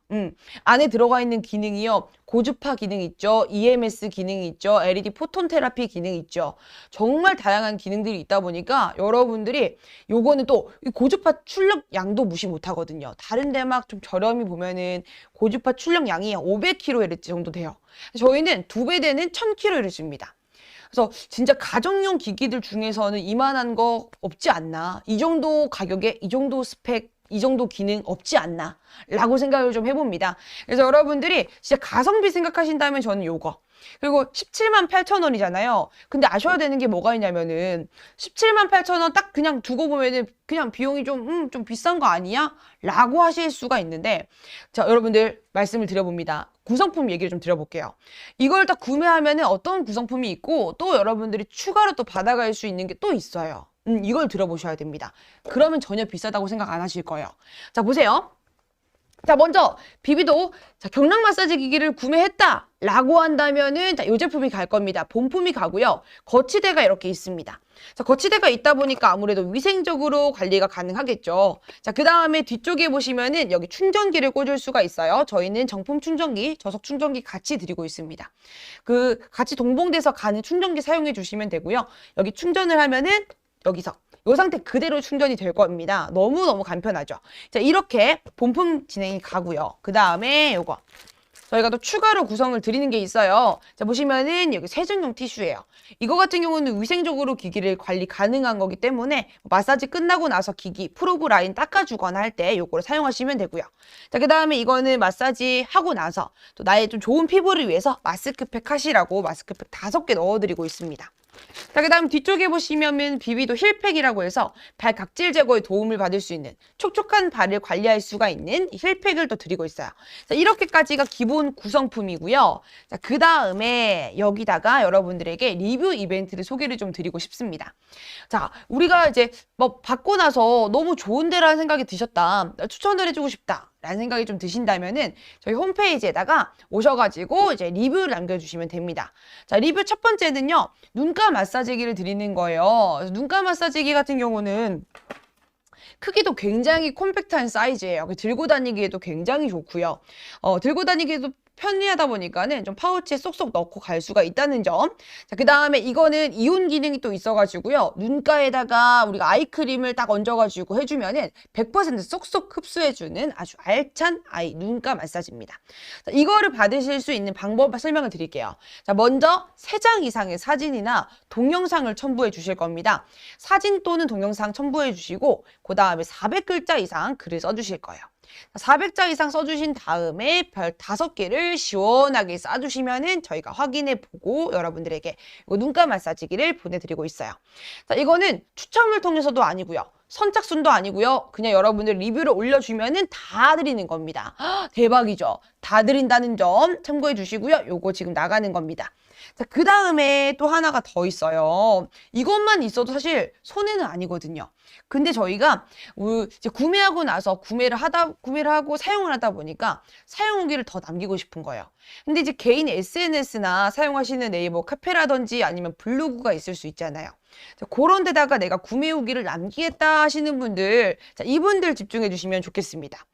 안에 들어가 있는 기능이요. 고주파 기능 있죠. EMS 기능 있죠. LED 포톤 테라피 기능 있죠. 정말 다양한 기능들이 있다 보니까 여러분들이 요거는 또 고주파 출력 양도 무시 못 하거든요. 다른 데 막 좀 저렴이 보면은 고주파 출력 양이 500kHz 정도 돼요. 저희는 2배 되는 1000kHz입니다. 그래서 진짜 가정용 기기들 중에서는 이만한 거 없지 않나. 이 정도 가격에 이 정도 스펙, 이 정도 기능 없지 않나 라고 생각을 좀 해봅니다. 그래서 여러분들이 진짜 가성비 생각하신다면 저는 요거. 그리고 17만 8천 원이잖아요. 근데 아셔야 되는 게 뭐가 있냐면은 17만 8천 원 딱 그냥 두고 보면은 그냥 비용이 좀 비싼 거 아니야? 라고 하실 수가 있는데, 자, 여러분들 말씀을 드려봅니다. 구성품 얘기를 좀 드려볼게요. 이걸 딱 구매하면은 어떤 구성품이 있고 또 여러분들이 추가로 또 받아갈 수 있는 게 또 있어요. 이걸 들어보셔야 됩니다. 그러면 전혀 비싸다고 생각 안 하실 거예요. 자, 보세요. 자, 먼저 비비도 자, 경락 마사지 기기를 구매했다 라고 한다면은 자, 이 제품이 갈 겁니다. 본품이 가고요. 거치대가 이렇게 있습니다. 자, 거치대가 있다 보니까 아무래도 위생적으로 관리가 가능하겠죠. 자, 그 다음에 뒤쪽에 보시면은 여기 충전기를 꽂을 수가 있어요. 저희는 정품 충전기, 저속 충전기 같이 드리고 있습니다. 그 같이 동봉돼서 가는 충전기 사용해 주시면 되고요. 여기 충전을 하면은 여기서 이 상태 그대로 충전이 될 겁니다. 너무너무 간편하죠. 자, 이렇게 본품 진행이 가고요. 그 다음에 요거 저희가 또 추가로 구성을 드리는 게 있어요. 자, 보시면은 여기 세정용 티슈예요. 이거 같은 경우는 위생적으로 기기를 관리 가능한 거기 때문에 마사지 끝나고 나서 기기 프로브 라인 닦아주거나 할 때 요거를 사용하시면 되고요. 자, 그 다음에 이거는 마사지 하고 나서 또 나의 좀 좋은 피부를 위해서 마스크팩 하시라고 마스크팩 5개 넣어드리고 있습니다. 자, 그 다음 뒤쪽에 보시면은 비비도 힐팩이라고 해서 발 각질 제거에 도움을 받을 수 있는 촉촉한 발을 관리할 수가 있는 힐팩을 또 드리고 있어요. 자, 이렇게까지가 기본 구성품이고요. 자, 그 다음에 여기다가 여러분들에게 리뷰 이벤트를 소개를 좀 드리고 싶습니다. 자, 우리가 이제 뭐 받고 나서 너무 좋은 데라는 생각이 드셨다. 추천을 해주고 싶다. 라는 생각이 좀 드신다면은 저희 홈페이지에다가 오셔가지고 이제 리뷰를 남겨주시면 됩니다. 자, 리뷰 첫 번째는요, 눈가 마사지기를 드리는 거예요. 눈가 마사지기 같은 경우는 크기도 굉장히 콤팩트한 사이즈예요. 들고 다니기에도 굉장히 좋고요. 들고 다니기에도 편리하다 보니까는 좀 파우치에 쏙쏙 넣고 갈 수가 있다는 점. 자, 그 다음에 이거는 이온 기능이 또 있어가지고요. 눈가에다가 우리가 아이크림을 딱 얹어가지고 해주면은 100% 쏙쏙 흡수해주는 아주 알찬 아이 눈가 마사지입니다. 자, 이거를 받으실 수 있는 방법 설명을 드릴게요. 자, 먼저 3장 이상의 사진이나 동영상을 첨부해 주실 겁니다. 사진 또는 동영상 첨부해 주시고 그 다음에 400글자 이상 글을 써주실 거예요. 400자 이상 써주신 다음에 별 5개를 시원하게 쏴주시면은 저희가 확인해 보고 여러분들에게 눈가 마사지기를 보내드리고 있어요. 자, 이거는 추첨을 통해서도 아니고요. 선착순도 아니고요. 그냥 여러분들 리뷰를 올려주면은 다 드리는 겁니다. 대박이죠? 다 드린다는 점 참고해 주시고요. 요거 지금 나가는 겁니다. 자, 그 다음에 또 하나가 더 있어요. 이것만 있어도 사실 손해는 아니거든요. 근데 저희가 이제 구매하고 나서 구매를 하고 사용을 하다 보니까 사용 후기를 더 남기고 싶은 거예요. 근데 이제 개인 SNS나 사용하시는 네이버 카페라든지 아니면 블로그가 있을 수 있잖아요. 자, 그런 데다가 내가 구매 후기를 남기겠다 하시는 분들, 자, 이분들 집중해 주시면 좋겠습니다.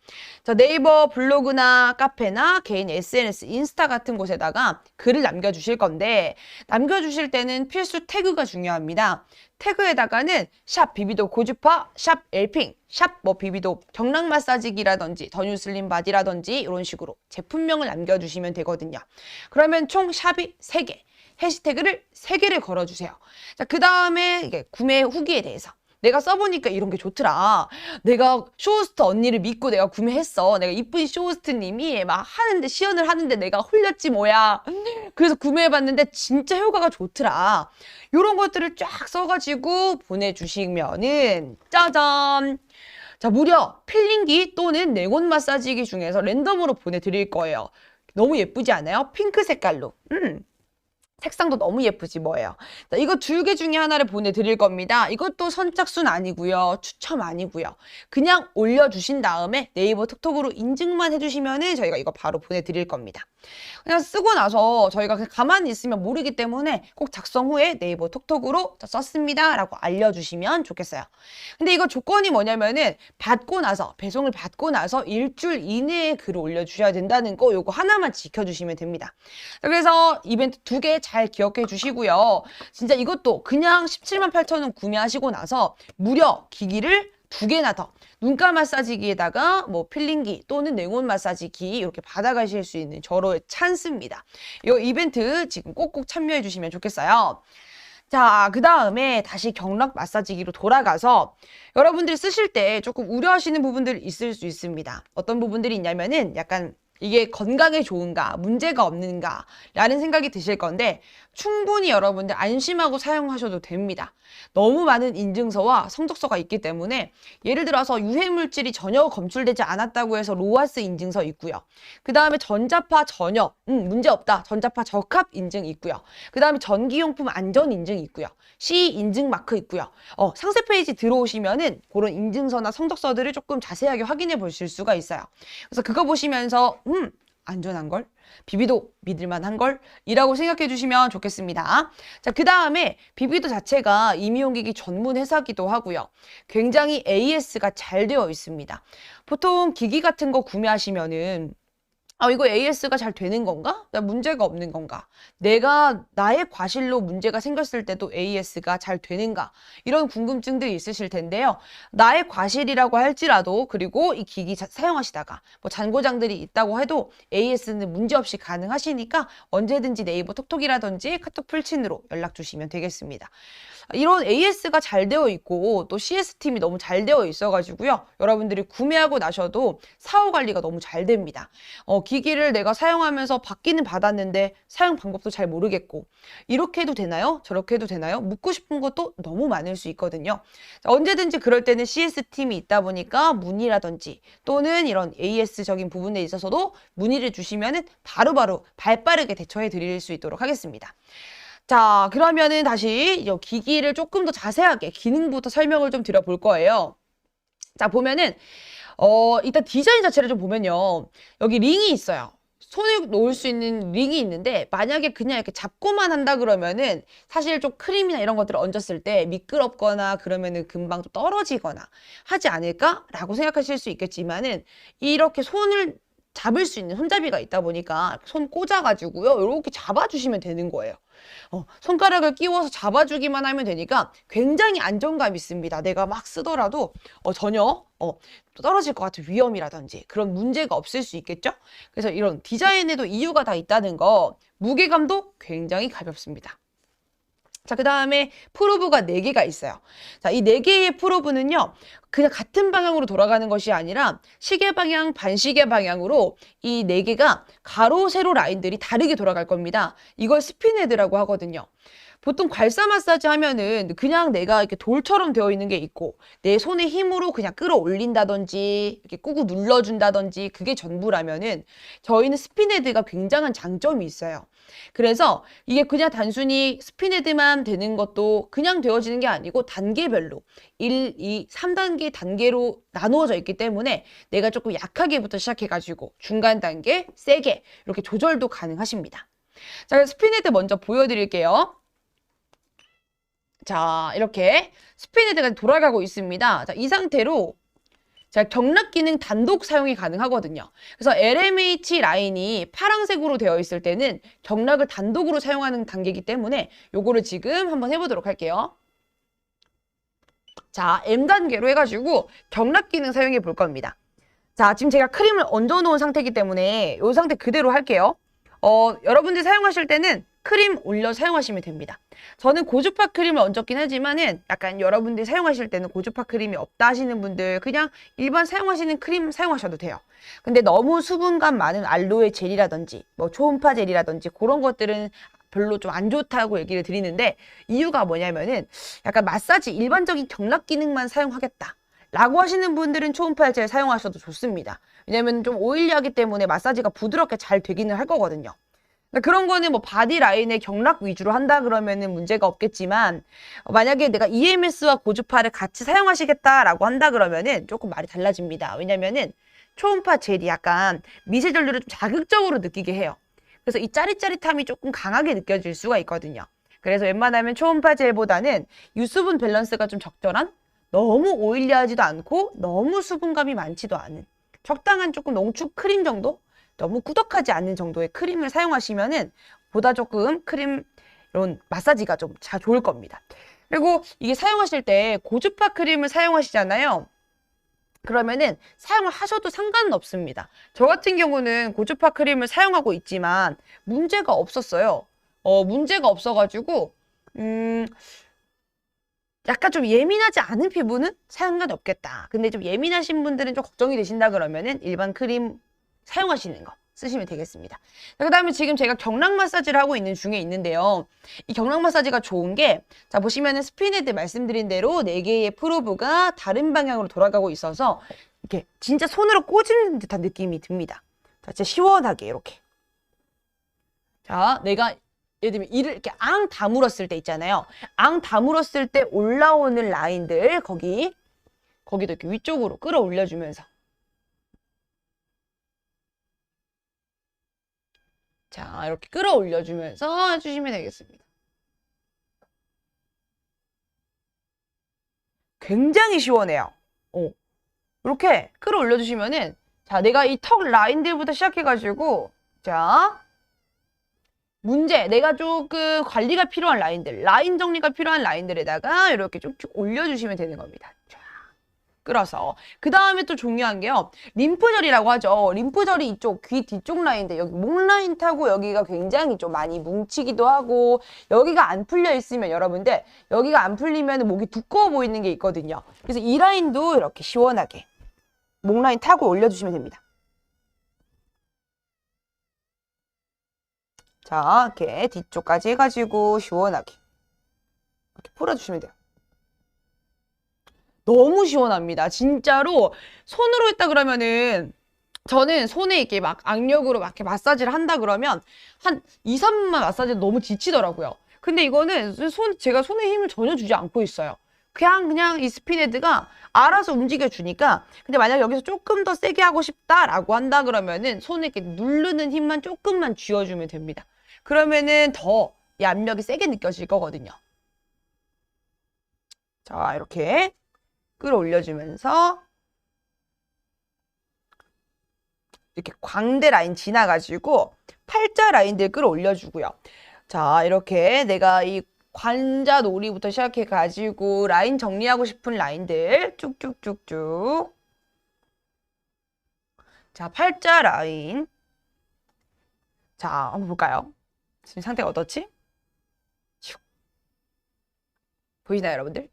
자, 네이버 블로그나 카페나 개인 SNS, 인스타 같은 곳에다가 글을 남겨주실 건데, 남겨주실 때는 필수 태그가 중요합니다. 태그에다가는 샵 비비도 고주파, 샵 엘핑, 샵 뭐 비비도 경락 마사지기라든지 더 뉴슬림 바디라든지 이런 식으로 제품명을 남겨주시면 되거든요. 그러면 총 샵이 3개. 해시태그를 3개를 걸어주세요. 자, 그 다음에 이게 구매 후기에 대해서. 내가 써보니까 이런 게 좋더라. 내가 쇼호스트 언니를 믿고 내가 구매했어. 내가 이쁜 쇼호스트님이 막 하는데, 시연을 하는데 내가 홀렸지 뭐야. 그래서 구매해봤는데 진짜 효과가 좋더라. 이런 것들을 쫙 써가지고 보내주시면은 짜잔! 자, 무려 필링기 또는 냉온 마사지기 중에서 랜덤으로 보내드릴 거예요. 너무 예쁘지 않아요? 핑크 색깔로. 색상도 너무 예쁘지 뭐예요. 자, 이거 2개 중에 하나를 보내드릴 겁니다. 이것도 선착순 아니고요. 추첨 아니고요. 그냥 올려주신 다음에 네이버 톡톡으로 인증만 해주시면은 저희가 이거 바로 보내드릴 겁니다. 그냥 쓰고 나서 저희가 그냥 가만히 있으면 모르기 때문에 꼭 작성 후에 네이버 톡톡으로 썼습니다 라고 알려주시면 좋겠어요. 근데 이거 조건이 뭐냐면은 받고 나서, 배송을 받고 나서 일주일 이내에 글을 올려주셔야 된다는 거, 요거 하나만 지켜주시면 됩니다. 그래서 이벤트 2개 잘 기억해 주시고요. 진짜 이것도 그냥 17만 8천 원 구매하시고 나서 무려 기기를 2개나 더, 눈가 마사지기에다가 뭐 필링기 또는 냉온 마사지기 이렇게 받아가실 수 있는 절호의 찬스입니다. 이 이벤트 지금 꼭꼭 참여해 주시면 좋겠어요. 자, 그 다음에 다시 경락 마사지기로 돌아가서 여러분들이 쓰실 때 조금 우려하시는 부분들이 있을 수 있습니다. 어떤 부분들이 있냐면은 약간 이게 건강에 좋은가, 문제가 없는가 라는 생각이 드실 건데 충분히 여러분들 안심하고 사용하셔도 됩니다. 너무 많은 인증서와 성적서가 있기 때문에 예를 들어서 유해물질이 전혀 검출되지 않았다고 해서 로하스 인증서 있고요. 그 다음에 전자파 전혀 문제없다, 전자파 적합 인증 있고요. 그 다음에 전기용품 안전 인증 있고요. CE 인증 마크 있고요. 상세 페이지 들어오시면은 그런 인증서나 성적서들을 조금 자세하게 확인해 보실 수가 있어요. 그래서 그거 보시면서 안전한 걸? 비비도 믿을만한 걸? 이라고 생각해 주시면 좋겠습니다. 자, 그 다음에 비비도 자체가 임용기기 전문 회사기도 하고요. 굉장히 AS가 잘 되어 있습니다. 보통 기기 같은 거 구매하시면은 이거 AS가 잘 되는 건가? 문제가 없는 건가? 내가 나의 과실로 문제가 생겼을 때도 AS가 잘 되는가? 이런 궁금증들이 있으실 텐데요. 나의 과실이라고 할지라도 그리고 이 기기 사용하시다가 뭐 잔고장들이 있다고 해도 AS는 문제없이 가능하시니까 언제든지 네이버 톡톡이라든지 카톡 풀친으로 연락 주시면 되겠습니다. 이런 AS가 잘 되어 있고 또 CS팀이 너무 잘 되어 있어가지고요. 여러분들이 구매하고 나셔도 사후 관리가 너무 잘 됩니다. 기기를 내가 사용하면서 받기는 받았는데 사용 방법도 잘 모르겠고 이렇게 해도 되나요? 저렇게 해도 되나요? 묻고 싶은 것도 너무 많을 수 있거든요. 자, 언제든지 그럴 때는 CS팀이 있다 보니까 문의라든지 또는 이런 AS적인 부분에 있어서도 문의를 주시면은 바로바로 발빠르게 대처해 드릴 수 있도록 하겠습니다. 자, 그러면은 다시 이 기기를 조금 더 자세하게 기능부터 설명을 좀 드려볼 거예요. 자, 보면은 일단 디자인 자체를 좀 보면요. 여기 링이 있어요. 손에 놓을 수 있는 링이 있는데 만약에 그냥 이렇게 잡고만 한다 그러면은 사실 좀 크림이나 이런 것들을 얹었을 때 미끄럽거나 그러면은 금방 좀 떨어지거나 하지 않을까라고 생각하실 수 있겠지만은 이렇게 손을 잡을 수 있는 손잡이가 있다 보니까 손 꽂아가지고요. 이렇게 잡아주시면 되는 거예요. 손가락을 끼워서 잡아주기만 하면 되니까 굉장히 안정감 있습니다. 내가 막 쓰더라도 전혀 떨어질 것 같은 위험이라든지 그런 문제가 없을 수 있겠죠? 그래서 이런 디자인에도 이유가 다 있다는 거, 무게감도 굉장히 가볍습니다. 자, 그 다음에 프로브가 4개가 있어요. 자, 이 4개의 프로브는요, 그냥 같은 방향으로 돌아가는 것이 아니라 시계 방향, 반시계 방향으로 이 4개가 가로, 세로 라인들이 다르게 돌아갈 겁니다. 이걸 스핀헤드라고 하거든요. 보통 괄사 마사지 하면은 그냥 내가 이렇게 돌처럼 되어 있는 게 있고 내 손의 힘으로 그냥 끌어올린다든지 이렇게 꾹꾹 눌러준다든지 그게 전부라면은 저희는 스핀헤드가 굉장한 장점이 있어요. 그래서 이게 그냥 단순히 스핀헤드만 되는 것도 그냥 되어지는 게 아니고 단계별로 1, 2, 3단계 단계로 나누어져 있기 때문에 내가 조금 약하게부터 시작해가지고 중간 단계, 세게 이렇게 조절도 가능하십니다. 자, 스핀헤드 먼저 보여드릴게요. 자, 이렇게 스핀헤드가 돌아가고 있습니다. 자, 이 상태로 자, 경락 기능 단독 사용이 가능하거든요. 그래서 LMH 라인이 파란색으로 되어 있을 때는 경락을 단독으로 사용하는 단계이기 때문에 요거를 지금 한번 해보도록 할게요. 자, M단계로 해가지고 경락 기능 사용해 볼 겁니다. 자, 지금 제가 크림을 얹어 놓은 상태이기 때문에 이 상태 그대로 할게요. 여러분들이 사용하실 때는 크림 올려 사용하시면 됩니다. 저는 고주파 크림을 얹었긴 하지만은 약간 여러분들이 사용하실 때는 고주파 크림이 없다 하시는 분들 그냥 일반 사용하시는 크림 사용하셔도 돼요. 근데 너무 수분감 많은 알로에 젤이라든지 뭐 초음파 젤이라든지 그런 것들은 별로 좀 안 좋다고 얘기를 드리는데 이유가 뭐냐면은 약간 마사지 일반적인 경락 기능만 사용하겠다 라고 하시는 분들은 초음파 젤 사용하셔도 좋습니다. 왜냐면 좀 오일리하기 때문에 마사지가 부드럽게 잘 되기는 할 거거든요. 그런 거는 뭐 바디 라인의 경락 위주로 한다 그러면은 문제가 없겠지만 만약에 내가 EMS와 고주파를 같이 사용하시겠다라고 한다 그러면은 조금 말이 달라집니다. 왜냐면은 초음파 젤이 약간 미세 전류를 좀 자극적으로 느끼게 해요. 그래서 이 짜릿짜릿함이 조금 강하게 느껴질 수가 있거든요. 그래서 웬만하면 초음파 젤보다는 유수분 밸런스가 좀 적절한, 너무 오일리하지도 않고 너무 수분감이 많지도 않은 적당한 조금 농축 크림 정도? 너무 꾸덕하지 않는 정도의 크림을 사용하시면은 보다 조금 크림 이런 마사지가 좀 좋을 겁니다. 그리고 이게 사용하실 때 고주파 크림을 사용하시잖아요. 그러면은 사용을 하셔도 상관은 없습니다. 저 같은 경우는 고주파 크림을 사용하고 있지만 문제가 없었어요. 문제가 없어가지고 약간 좀 예민하지 않은 피부는 상관이 없겠다. 근데 좀 예민하신 분들은 좀 걱정이 되신다 그러면은 일반 크림 사용하시는 거 쓰시면 되겠습니다. 그 다음에 지금 제가 경락 마사지를 하고 있는 중에 있는데요. 이 경락 마사지가 좋은 게, 자, 보시면은 스피네드 말씀드린 대로 4개의 프로브가 다른 방향으로 돌아가고 있어서 이렇게 진짜 손으로 꽂은 듯한 느낌이 듭니다. 자, 진짜 시원하게 이렇게. 자, 내가 예를 들면 이를 이렇게 앙 다물었을 때 있잖아요. 앙 다물었을 때 올라오는 라인들 거기도 이렇게 위쪽으로 끌어올려주면서, 자, 이렇게 끌어올려주면서 해주시면 되겠습니다. 굉장히 시원해요. 이렇게 끌어올려주시면은, 자, 내가 이 턱 라인들부터 시작해가지고, 자, 내가 조금 관리가 필요한 라인들, 라인 정리가 필요한 라인들에다가 이렇게 쭉쭉 올려주시면 되는 겁니다. 자, 끌어서. 그 다음에 또 중요한 게요. 림프절이라고 하죠. 림프절이 이쪽 귀 뒤쪽 라인인데 여기 목 라인 타고 여기가 굉장히 좀 많이 뭉치기도 하고, 여기가 안 풀려 있으면 여러분들 여기가 안 풀리면 목이 두꺼워 보이는 게 있거든요. 그래서 이 라인도 이렇게 시원하게 목 라인 타고 올려주시면 됩니다. 자, 이렇게 뒤쪽까지 해가지고 시원하게 이렇게 풀어주시면 돼요. 너무 시원합니다. 진짜로 손으로 했다 그러면은, 저는 손에 이렇게 막 악력으로 막 이렇게 마사지를 한다 그러면 한 2, 3분만 마사지 너무 지치더라고요. 근데 이거는 제가 손에 힘을 전혀 주지 않고 있어요. 그냥 이 스피네드가 알아서 움직여 주니까. 근데 만약 여기서 조금 더 세게 하고 싶다라고 한다 그러면은 손에 이렇게 누르는 힘만 조금만 쥐어주면 됩니다. 그러면은 더 이 압력이 세게 느껴질 거거든요. 자, 이렇게 끌어올려주면서 이렇게 광대 라인 지나가지고 팔자 라인들 끌어올려주고요. 자, 이렇게 내가 이 관자 놀이부터 시작해가지고 라인 정리하고 싶은 라인들 쭉쭉쭉쭉. 자, 팔자 라인. 자, 한번 볼까요? 지금 상태가 어떻지? 보이시나요, 여러분들?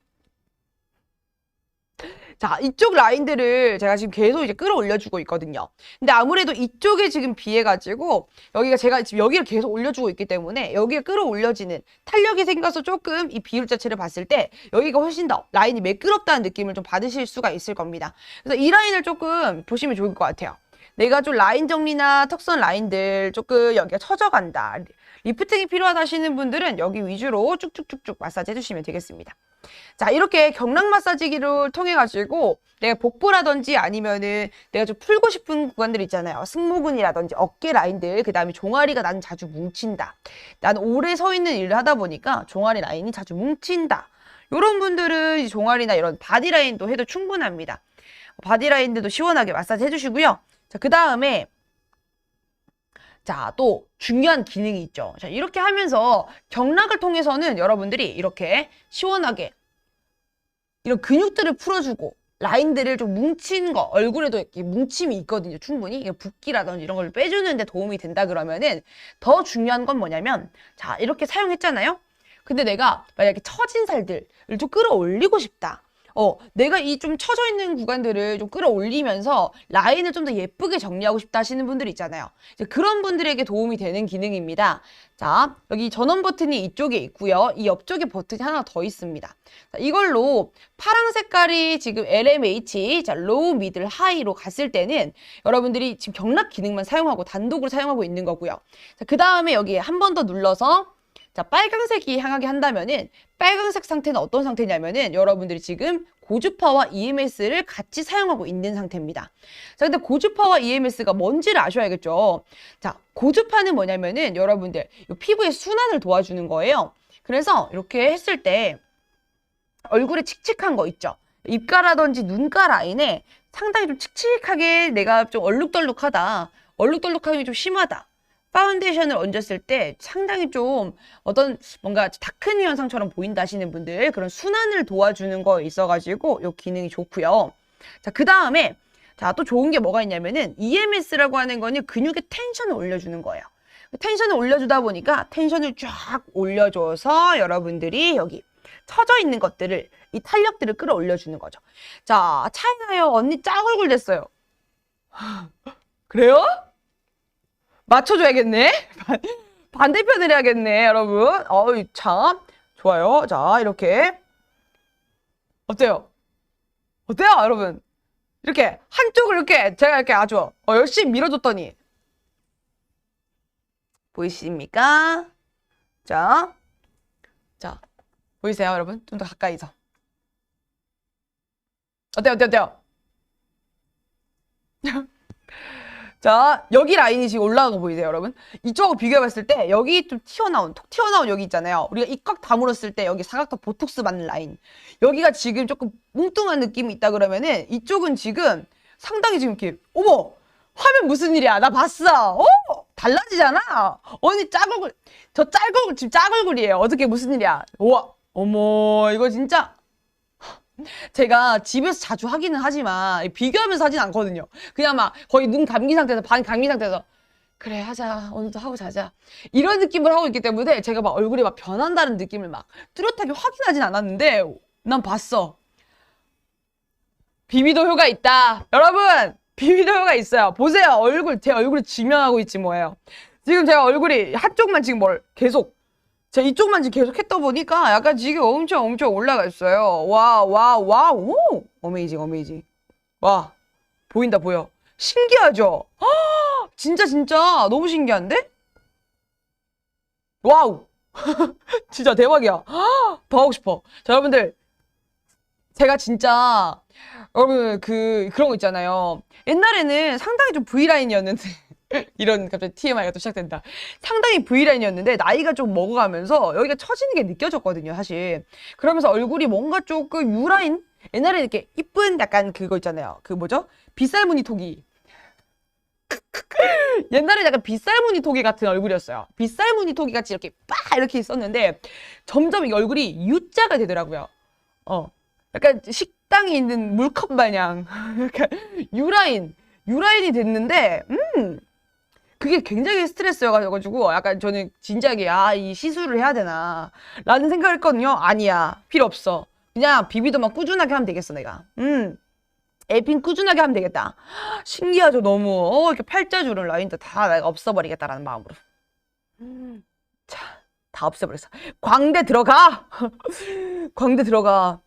자, 이쪽 라인들을 제가 지금 계속 이제 끌어올려주고 있거든요. 근데 아무래도 이쪽에 지금 비해가지고 여기가 제가 지금 여기를 계속 올려주고 있기 때문에 여기에 끌어올려지는 탄력이 생겨서 조금 이 비율 자체를 봤을 때 여기가 훨씬 더 라인이 매끄럽다는 느낌을 좀 받으실 수가 있을 겁니다. 그래서 이 라인을 조금 보시면 좋을 것 같아요. 내가 좀 라인 정리나 턱선 라인들 조금 여기가 처져간다, 리프팅이 필요하다 하시는 분들은 여기 위주로 쭉쭉쭉쭉 마사지 해주시면 되겠습니다. 자, 이렇게 경락 마사지기를 통해 가지고 내가 복부라든지 아니면은 내가 좀 풀고 싶은 구간들 있잖아요. 승모근이라든지 어깨 라인들, 그 다음에 종아리가 나는 자주 뭉친다, 나는 오래 서 있는 일을 하다 보니까 종아리 라인이 자주 뭉친다, 이런 분들은 종아리나 이런 바디 라인도 해도 충분합니다. 바디 라인들도 시원하게 마사지 해주시고요. 자, 그 다음에 자, 또 중요한 기능이 있죠. 자, 이렇게 하면서 경락을 통해서는 여러분들이 이렇게 시원하게 이런 근육들을 풀어주고 라인들을 좀 뭉친 거, 얼굴에도 이렇게 뭉침이 있거든요. 충분히 붓기라든지 이런 걸 빼주는 데 도움이 된다 그러면은, 더 중요한 건 뭐냐면, 자, 이렇게 사용했잖아요. 근데 내가 만약에 처진 살들을 좀 끌어올리고 싶다. 내가 이 좀 처져 있는 구간들을 좀 끌어올리면서 라인을 좀 더 예쁘게 정리하고 싶다 하시는 분들 있잖아요. 이제 그런 분들에게 도움이 되는 기능입니다. 자, 여기 전원 버튼이 이쪽에 있고요. 이 옆쪽에 버튼이 하나 더 있습니다. 자, 이걸로 파랑 색깔이 지금 LMH, 자, 로우, 미들, 하이로 갔을 때는 여러분들이 지금 경락 기능만 사용하고 단독으로 사용하고 있는 거고요. 자, 그 다음에 여기에 한 번 더 눌러서 자, 빨간색이 향하게 한다면은 빨간색 상태는 어떤 상태냐면은 여러분들이 지금 고주파와 EMS를 같이 사용하고 있는 상태입니다. 자, 근데 고주파와 EMS가 뭔지를 아셔야겠죠. 자, 고주파는 뭐냐면은 여러분들 이 피부의 순환을 도와주는 거예요. 그래서 이렇게 했을 때 얼굴에 칙칙한 거 있죠. 입가라든지 눈가 라인에 상당히 좀 칙칙하게 내가 좀 얼룩덜룩하다. 얼룩덜룩함이 좀 심하다. 파운데이션을 얹었을 때 상당히 좀 어떤 뭔가 다크니 현상처럼 보인다 하시는 분들 그런 순환을 도와주는 거 있어가지고 이 기능이 좋고요. 자, 그 다음에 자, 또 좋은 게 뭐가 있냐면은 EMS라고 하는 거는 근육의 텐션을 올려주는 거예요. 텐션을 올려주다 보니까 텐션을 쫙 올려줘서 여러분들이 여기 처져 있는 것들을 이 탄력들을 끌어올려주는 거죠. 자, 차이나요? 언니 짝 얼굴 됐어요. 그래요? 맞춰줘야겠네. 반대편을 해야겠네, 여러분. 어이, 참. 좋아요. 자, 이렇게. 어때요? 어때요, 여러분? 이렇게, 한쪽을 이렇게, 제가 이렇게 아주 열심히 밀어줬더니. 보이십니까? 자. 자. 보이세요, 여러분? 좀 더 가까이서. 어때요, 어때요, 어때요? 자, 여기 라인이 지금 올라간 거 보이세요, 여러분? 이쪽하고 비교해봤을 때 여기 좀 톡 튀어나온 여기 있잖아요. 우리가 이 꽉 다물었을 때 여기 사각턱 보톡스 받는 라인. 여기가 지금 조금 뭉뚱한 느낌이 있다 그러면은 이쪽은 지금 상당히 지금 이렇게 어머! 화면 무슨 일이야? 나 봤어. 달라지잖아. 언니 짝얼굴. 저 짝얼굴 지금 짝얼굴이에요. 어떻게 무슨 일이야? 우와. 어머, 이거 진짜 제가 집에서 자주 하기는 하지만 비교하면서 하진 않거든요. 그냥 막 거의 눈 감긴 상태에서 반 감긴 상태에서 그래 하자 오늘도 하고 자자 이런 느낌을 하고 있기 때문에 제가 막 얼굴이 막 변한다는 느낌을 막 뚜렷하게 확인하진 않았는데 난 봤어. 비비도 효과 있다. 여러분 비비도 효과 있어요. 보세요. 얼굴 제 얼굴이 지명하고 있지 뭐예요. 지금 제가 얼굴이 한쪽만 지금 계속 제가 이쪽만 지금 계속 했다 보니까 약간 지금 엄청 올라가 있어요. 와, 오! 어메이징, 어메이징. 와, 보인다, 보여. 신기하죠? 진짜, 너무 신기한데? 와우! 진짜 대박이야. 더 하고 싶어. 자, 여러분들. 제가 진짜, 여러분, 그런 거 있잖아요. 옛날에는 상당히 좀 V라인이었는데. 이런 갑자기 TMI가 또 시작된다. 상당히 V라인이었는데 나이가 좀 먹어가면서 여기가 처지는 게 느껴졌거든요, 사실. 그러면서 얼굴이 뭔가 조금 U라인? 옛날에 이렇게 이쁜 약간 그거 있잖아요. 그 뭐죠? 빗살무늬 토기. 옛날에 약간 빗살무늬 토기 같은 얼굴이었어요. 빗살무늬 토기 같이 이렇게 빡 이렇게 있었는데 점점 이 얼굴이 U자가 되더라고요. 약간 식당에 있는 물컵 마냥 약간 U라인이 됐는데 그게 굉장히 스트레스여가지고 약간 저는 진지하게 이 시술을 해야 되나 라는 생각을 했거든요. 아니야, 필요 없어. 그냥 비비도만 꾸준하게 하면 되겠어 내가. 에핀 꾸준하게 하면 되겠다. 신기하죠 너무. 이렇게 팔자주름 라인도 다 내가 없애버리겠다라는 마음으로. 자, 다 없애버렸어. 광대 들어가. 광대 들어가.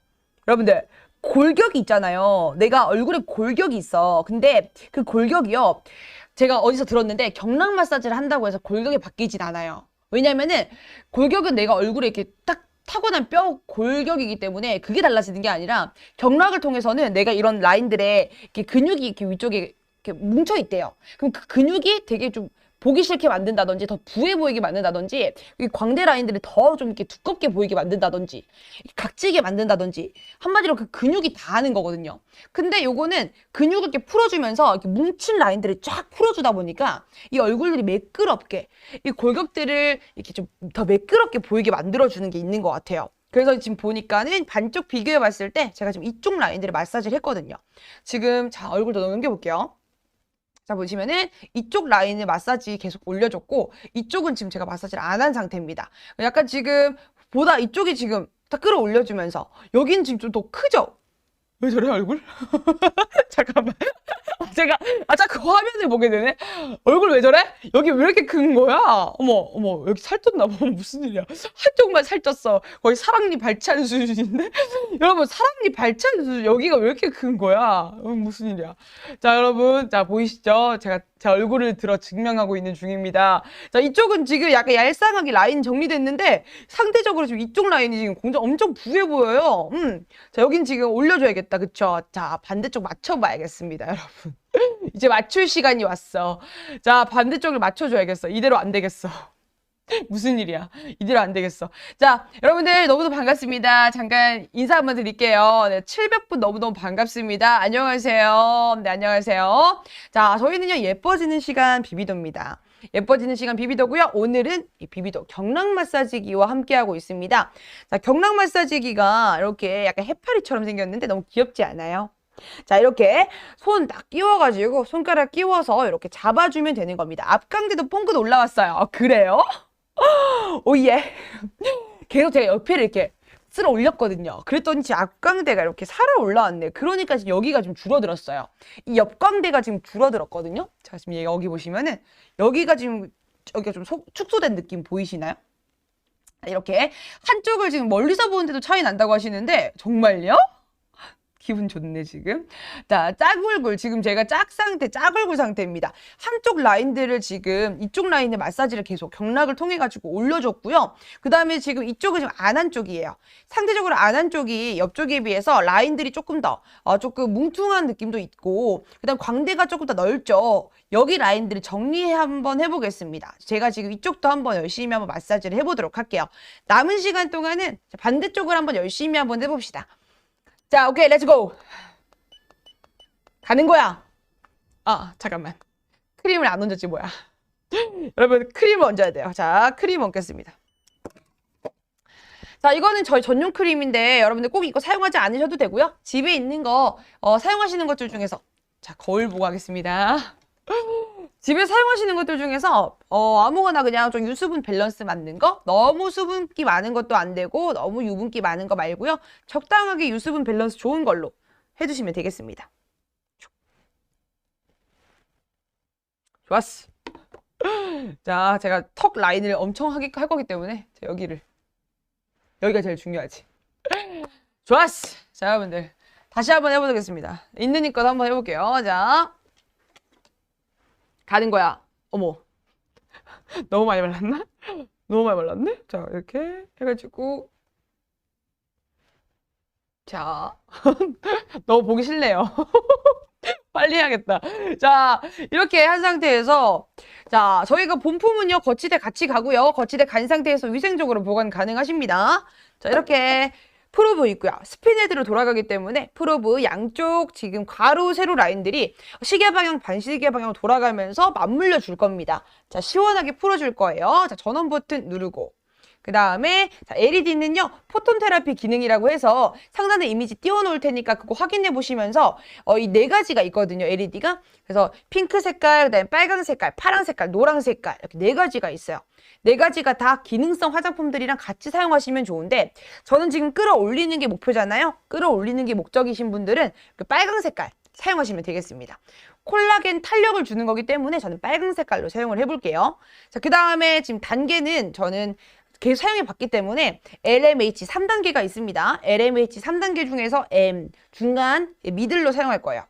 여러분들 골격이 있잖아요. 내가 얼굴에 골격이 있어. 근데 그 골격이요. 제가 어디서 들었는데 경락 마사지를 한다고 해서 골격이 바뀌진 않아요. 왜냐면은 골격은 내가 얼굴에 이렇게 딱 타고난 뼈 골격이기 때문에 그게 달라지는 게 아니라 경락을 통해서는 내가 이런 라인들에 이렇게 근육이 이렇게 위쪽에 이렇게 뭉쳐 있대요. 그럼 그 근육이 되게 좀 보기 싫게 만든다든지 더 부해 보이게 만든다든지 광대 라인들을 더 좀 이렇게 두껍게 보이게 만든다든지 각지게 만든다든지 한마디로 그 근육이 다 하는 거거든요. 근데 요거는 근육을 이렇게 풀어주면서 이렇게 뭉친 라인들을 쫙 풀어주다 보니까 이 얼굴들이 매끄럽게 이 골격들을 이렇게 좀 더 매끄럽게 보이게 만들어주는 게 있는 것 같아요. 그래서 지금 보니까는 반쪽 비교해 봤을 때 제가 지금 이쪽 라인들을 마사지를 했거든요. 지금 자 얼굴 더 넘겨볼게요. 자, 보시면은 이쪽 라인을 마사지 계속 올려줬고 이쪽은 지금 제가 마사지를 안 한 상태입니다. 약간 지금 보다 이쪽이 지금 다 끌어올려주면서 여기는 지금 좀 더 크죠? 왜 저래, 얼굴? 잠깐만. 자꾸 화면을 보게 되네? 얼굴 왜 저래? 여기 왜 이렇게 큰 거야? 어머, 여기 살쪘나 봐. 무슨 일이야? 한쪽만 살쪘어. 거의 사랑니 발치하는 수준인데? 여러분, 사랑니 발치하는 수준, 여기가 왜 이렇게 큰 거야? 무슨 일이야? 자, 여러분, 자, 보이시죠? 제가 제 얼굴을 들어 증명하고 있는 중입니다. 자, 이쪽은 지금 약간 얄쌍하게 라인 정리됐는데, 상대적으로 지금 이쪽 라인이 지금 엄청 부해 보여요. 자, 여긴 지금 올려줘야겠다. 그쵸? 자, 반대쪽 맞춰봐야겠습니다, 여러분. 이제 맞출 시간이 왔어. 자, 반대쪽을 맞춰줘야겠어. 이대로 안 되겠어. 무슨 일이야? 이대로 안 되겠어. 자, 여러분들 너무너무 반갑습니다. 잠깐 인사 한번 드릴게요. 네, 700분 너무너무 반갑습니다. 안녕하세요. 네, 안녕하세요. 자, 저희는요, 예뻐지는 시간 비비도입니다. 예뻐지는 시간 비비도고요. 오늘은 이 비비도 경락 마사지기와 함께하고 있습니다. 자, 경락 마사지기가 이렇게 약간 해파리처럼 생겼는데 너무 귀엽지 않아요? 자, 이렇게 손 딱 끼워가지고 손가락 끼워서 이렇게 잡아주면 되는 겁니다. 앞광대도 뽕긋 올라왔어요. 그래요? 오예. 계속 제가 옆에를 이렇게 쓸어 올렸거든요. 그랬더니 제 앞광대가 이렇게 살아 올라왔네. 그러니까 지금 여기가 좀 줄어들었어요. 이 옆광대가 지금 줄어들었거든요. 자, 지금 여기 보시면은 여기가 지금 여기가 좀 축소된 느낌 보이시나요? 이렇게 한쪽을 지금 멀리서 보는데도 차이 난다고 하시는데 정말요? 기분 좋네, 지금. 자, 짝얼굴. 지금 제가 짝얼굴 상태입니다. 한쪽 라인들을 지금, 이쪽 라인의 마사지를 계속 경락을 통해가지고 올려줬고요. 그 다음에 지금 이쪽은 지금 안한 쪽이에요. 상대적으로 안한 쪽이 옆쪽에 비해서 라인들이 조금 더, 조금 뭉퉁한 느낌도 있고, 그 다음 광대가 조금 더 넓죠. 여기 라인들을 정리 한번 해보겠습니다. 제가 지금 이쪽도 한번 열심히 한번 마사지를 해보도록 할게요. 남은 시간 동안은 반대쪽을 한번 열심히 한번 해봅시다. 자, 오케이, 렛츠고! 가는 거야! 잠깐만. 크림을 안 얹었지, 뭐야. 여러분, 크림을 얹어야 돼요. 자, 크림 얹겠습니다. 자, 이거는 저희 전용 크림인데, 여러분들 꼭 이거 사용하지 않으셔도 되고요. 집에 있는 거, 사용하시는 것들 중에서. 자, 거울 보고 하겠습니다. 집에 사용하시는 것들 중에서 아무거나 그냥 좀 유수분 밸런스 맞는 거, 너무 수분기 많은 것도 안 되고 너무 유분기 많은 거 말고요. 적당하게 유수분 밸런스 좋은 걸로 해주시면 되겠습니다. 좋았어. 자, 제가 턱 라인을 엄청 하게 할 거기 때문에 여기가 제일 중요하지. 좋았어. 자, 여러분들 다시 한번 해보겠습니다. 있는 힘껏 한번 해볼게요. 자, 가는 거야. 어머. 너무 많이 발랐나? 너무 많이 발랐네? 자, 이렇게 해가지고. 자. 너무 보기 싫네요. 빨리 해야겠다. 자, 이렇게 한 상태에서. 자, 저희가 본품은요, 거치대 같이 가고요. 거치대 간 상태에서 위생적으로 보관 가능하십니다. 자, 이렇게. 프로브 있고요. 스핀헤드로 돌아가기 때문에 프로브 양쪽 지금 가로 세로 라인들이 시계 방향 반시계 방향으로 돌아가면서 맞물려 줄 겁니다. 자, 시원하게 풀어줄 거예요. 자, 전원 버튼 누르고 그 다음에 LED는요 포톤 테라피 기능이라고 해서 상단에 이미지 띄워놓을 테니까 그거 확인해 보시면서 이 네 가지가 있거든요. LED가 그래서 핑크 색깔, 그다음에 빨강 색깔, 파랑 색깔, 노랑 색깔 이렇게 네 가지가 있어요. 네 가지가 다 기능성 화장품들이랑 같이 사용하시면 좋은데 저는 지금 끌어올리는 게 목표잖아요. 끌어올리는 게 목적이신 분들은 그 빨강 색깔 사용하시면 되겠습니다. 콜라겐 탄력을 주는 거기 때문에 저는 빨강 색깔로 사용을 해볼게요. 자, 그 다음에 지금 단계는 저는 계속 사용해 봤기 때문에 LMH 3단계가 있습니다. LMH 3단계 중에서 M, 중간, 미들로 사용할 거예요.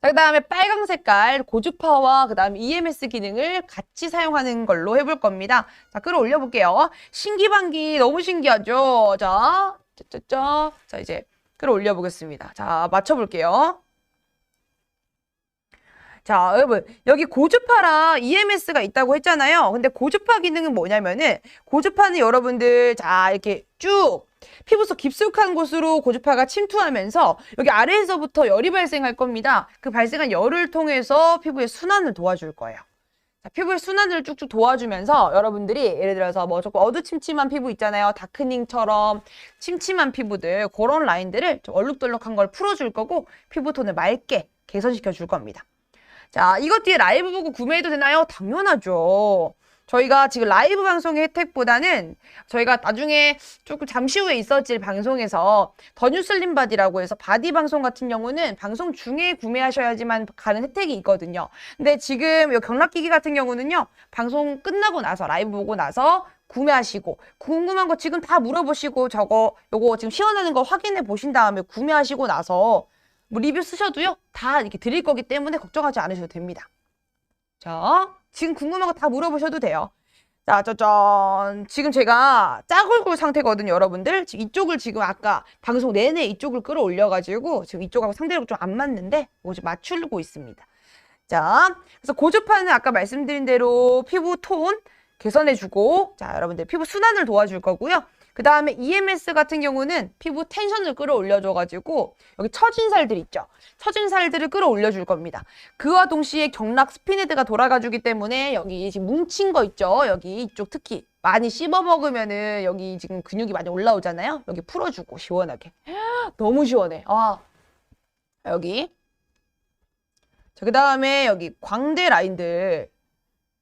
그 다음에 빨강 색깔 고주파와 그 다음에 EMS 기능을 같이 사용하는 걸로 해볼 겁니다. 자, 끌어올려 볼게요. 신기반기 너무 신기하죠? 자, 자, 이제 끌어올려 보겠습니다. 자, 맞춰볼게요. 자, 여러분, 여기 고주파랑 EMS가 있다고 했잖아요. 근데 고주파 기능은 뭐냐면은, 고주파는 여러분들, 자, 이렇게 쭉 피부 속 깊숙한 곳으로 고주파가 침투하면서 여기 아래에서부터 열이 발생할 겁니다. 그 발생한 열을 통해서 피부의 순환을 도와줄 거예요. 자, 피부의 순환을 쭉쭉 도와주면서 여러분들이 예를 들어서 뭐 조금 어두침침한 피부 있잖아요. 다크닝처럼 침침한 피부들, 그런 라인들을 좀 얼룩덜룩한 걸 풀어줄 거고 피부톤을 맑게 개선시켜 줄 겁니다. 자, 이것 뒤에 라이브 보고 구매해도 되나요? 당연하죠. 저희가 지금 라이브 방송의 혜택보다는 저희가 나중에 조금 잠시 후에 있어질 방송에서 더 뉴슬림 바디라고 해서 바디 방송 같은 경우는 방송 중에 구매하셔야지만 가는 혜택이 있거든요. 근데 지금 이 경락기기 같은 경우는요. 방송 끝나고 나서 라이브 보고 나서 구매하시고 궁금한 거 지금 다 물어보시고 요거 지금 시연하는 거 확인해 보신 다음에 구매하시고 나서 뭐 리뷰 쓰셔도요. 다 이렇게 드릴 거기 때문에 걱정하지 않으셔도 됩니다. 자, 지금 궁금한 거 다 물어보셔도 돼요. 자, 짜잔. 지금 제가 짝얼굴 상태거든요, 여러분들. 지금 이쪽을 지금 아까 방송 내내 이쪽을 끌어올려가지고 지금 이쪽하고 상대력이 좀 안 맞는데 이거 지금 맞추고 있습니다. 자, 그래서 고주파는 아까 말씀드린 대로 피부 톤 개선해주고, 자, 여러분들 피부 순환을 도와줄 거고요. 그 다음에 EMS 같은 경우는 피부 텐션을 끌어올려줘가지고 여기 처진 살들 있죠. 처진 살들을 끌어올려줄 겁니다. 그와 동시에 경락 스피네드가 돌아가주기 때문에 여기 지금 뭉친 거 있죠. 여기 이쪽 특히 많이 씹어 먹으면은 여기 지금 근육이 많이 올라오잖아요. 여기 풀어주고 시원하게. 너무 시원해. 아, 여기. 자, 그 다음에 여기 광대 라인들.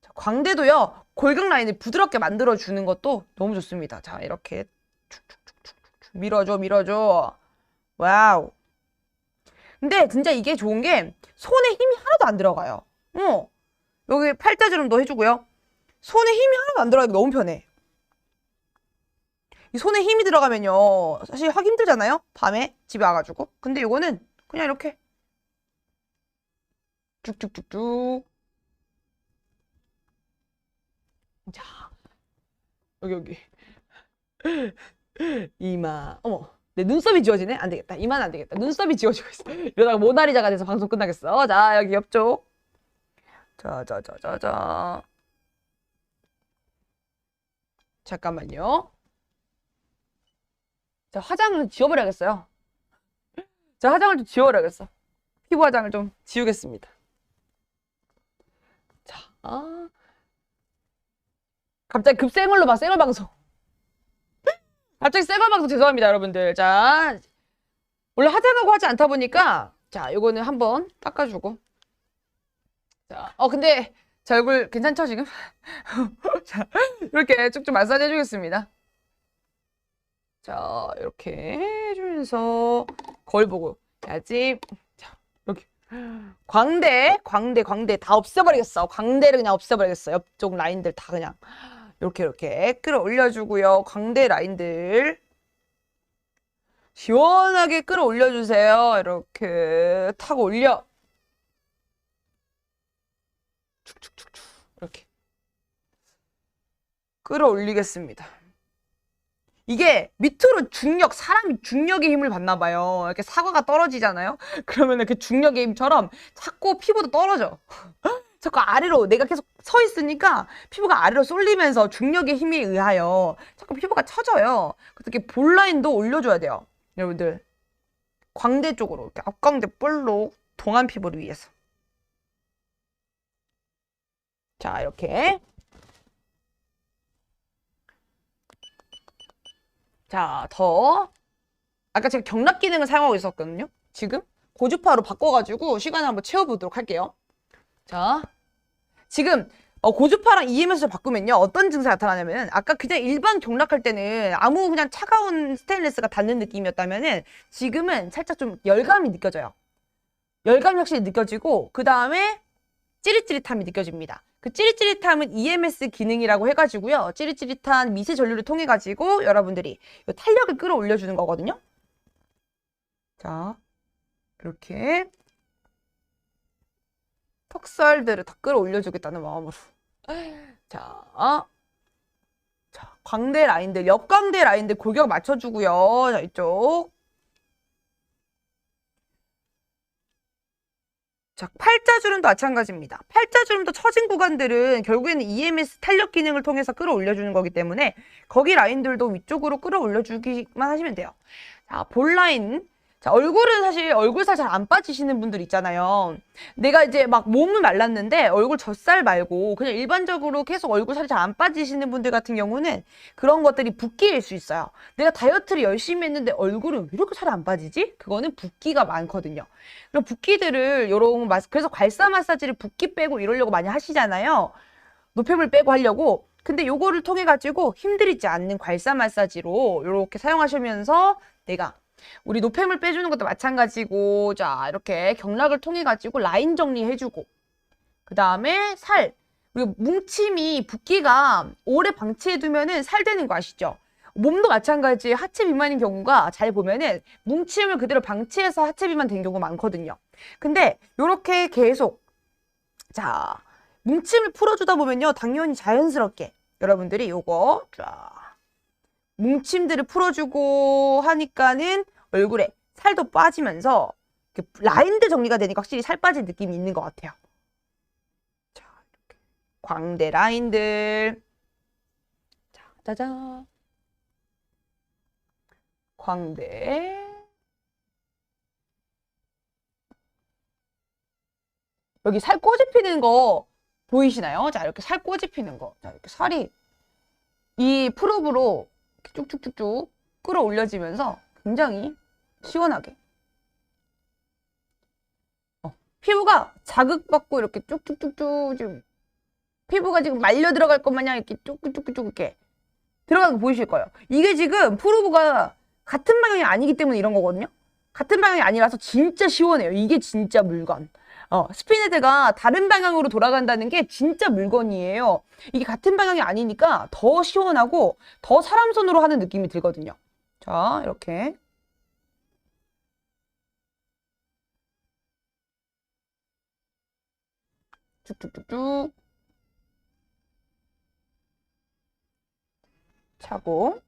자, 광대도요. 골격 라인을 부드럽게 만들어주는 것도 너무 좋습니다. 자, 이렇게 축축축축 밀어줘. 와우. 근데 진짜 이게 좋은 게 손에 힘이 하나도 안 들어가요. 여기 팔자주름도 해주고요. 손에 힘이 하나도 안 들어가니까 너무 편해. 이 손에 힘이 들어가면요. 사실 하기 힘들잖아요. 밤에 집에 와가지고. 근데 이거는 그냥 이렇게 쭉쭉쭉쭉. 자, 여기. 이마. 어머, 내 눈썹이 지워지네? 안 되겠다. 이마는 안 되겠다. 눈썹이 지워지고 있어. 이러다가 모나리자가 돼서 방송 끝나겠어. 자, 여기 옆쪽. 자. 잠깐만요. 자, 화장을 지워버려야겠어요. 자, 화장을 좀 지워버려야겠어. 피부 화장을 좀 지우겠습니다. 자, 갑자기 급생얼로 막 생얼 방송. 갑자기 생얼 방송 죄송합니다, 여러분들. 자, 원래 화장하고 하지 않다 보니까 자, 요거는 한번 닦아주고. 자, 근데 제 얼굴 괜찮죠, 지금? 자, 이렇게 쭉쭉 마사지 해주겠습니다. 자, 이렇게 해주면서 거울 보고 해야지. 자, 여기. 광대 다 없애버리겠어. 광대를 그냥 없애버리겠어. 옆쪽 라인들 다 그냥. 이렇게 끌어올려주고요. 광대 라인들 시원하게 끌어올려주세요. 이렇게 탁 올려. 축축축축 이렇게 끌어올리겠습니다. 이게 밑으로 중력, 사람이 중력의 힘을 받나 봐요. 이렇게 사과가 떨어지잖아요. 그러면 그 중력의 힘처럼 자꾸 피부도 떨어져. 자꾸 아래로 내가 계속 서 있으니까 피부가 아래로 쏠리면서 중력의 힘에 의하여 자꾸 피부가 처져요. 그래서 이렇게 볼라인도 올려줘야 돼요. 여러분들. 광대 쪽으로 이렇게 앞광대 볼록 동안 피부를 위해서. 자, 이렇게. 자, 아까 제가 경락 기능을 사용하고 있었거든요. 지금 고주파로 바꿔가지고 시간을 한번 채워보도록 할게요. 자, 지금 고주파랑 EMS를 바꾸면요. 어떤 증상이 나타나냐면 아까 그냥 일반 경락할 때는 아무 그냥 차가운 스테인리스가 닿는 느낌이었다면은 지금은 살짝 좀 열감이 느껴져요. 열감이 확실히 느껴지고 그 다음에 찌릿찌릿함이 느껴집니다. 그 찌릿찌릿함은 EMS 기능이라고 해가지고요. 찌릿찌릿한 미세 전류를 통해 가지고 여러분들이 탄력을 끌어올려주는 거거든요. 자, 이렇게 턱살들을 다 끌어올려주겠다는 마음으로. 자, 광대 라인들, 옆광대 라인들 골격 맞춰주고요. 자, 이쪽. 자, 팔자주름도 마찬가지입니다. 팔자주름도 처진 구간들은 결국에는 EMS 탄력 기능을 통해서 끌어올려주는 거기 때문에 거기 라인들도 위쪽으로 끌어올려주기만 하시면 돼요. 자, 볼 라인. 자, 얼굴은 사실 얼굴살 잘 안 빠지시는 분들 있잖아요. 내가 이제 막 몸은 말랐는데 얼굴 젖살 말고 그냥 일반적으로 계속 얼굴살이 잘 안 빠지시는 분들 같은 경우는 그런 것들이 붓기일 수 있어요. 내가 다이어트를 열심히 했는데 얼굴은 왜 이렇게 살이 안 빠지지? 그거는 붓기가 많거든요. 그럼 붓기들을 그래서 괄사 마사지를 붓기 빼고 이러려고 많이 하시잖아요. 노폐물 빼고 하려고. 근데 요거를 통해 가지고 힘들이지 않는 괄사 마사지로 이렇게 사용하시면서 내가 우리 노폐물 빼주는 것도 마찬가지고, 자 이렇게 경락을 통해 가지고 라인 정리해주고, 그 다음에 살, 우리가 뭉침이 붓기가 오래 방치해두면은 살 되는 거 아시죠? 몸도 마찬가지. 하체 비만인 경우가 잘 보면은 뭉침을 그대로 방치해서 하체 비만 된 경우가 많거든요. 근데 요렇게 계속 자 뭉침을 풀어주다 보면요, 당연히 자연스럽게 여러분들이 요거 쫙 뭉침들을 풀어주고 하니까는 얼굴에 살도 빠지면서 라인도 정리가 되니까 확실히 살 빠진 느낌이 있는 것 같아요. 자, 이렇게 광대 라인들, 자, 짜잔, 광대, 여기 살 꼬집히는 거 보이시나요? 자, 이렇게 살 꼬집히는 거, 자, 이렇게 살이 이 프롭으로 쭉쭉쭉쭉 끌어올려지면서 굉장히 시원하게 피부가 자극받고 이렇게 쭉쭉쭉쭉 지금 피부가 지금 말려 들어갈 것 마냥 이렇게 쭉쭉쭉쭉 이렇게 들어가는 거 보이실 거예요. 이게 지금 프로브가 같은 방향이 아니기 때문에 이런 거거든요. 같은 방향이 아니라서 진짜 시원해요. 이게 진짜 물건. 스피네드가 다른 방향으로 돌아간다는 게 진짜 물건이에요. 이게 같은 방향이 아니니까 더 시원하고 더 사람 손으로 하는 느낌이 들거든요. 자, 이렇게. 쭉쭉쭉쭉 차고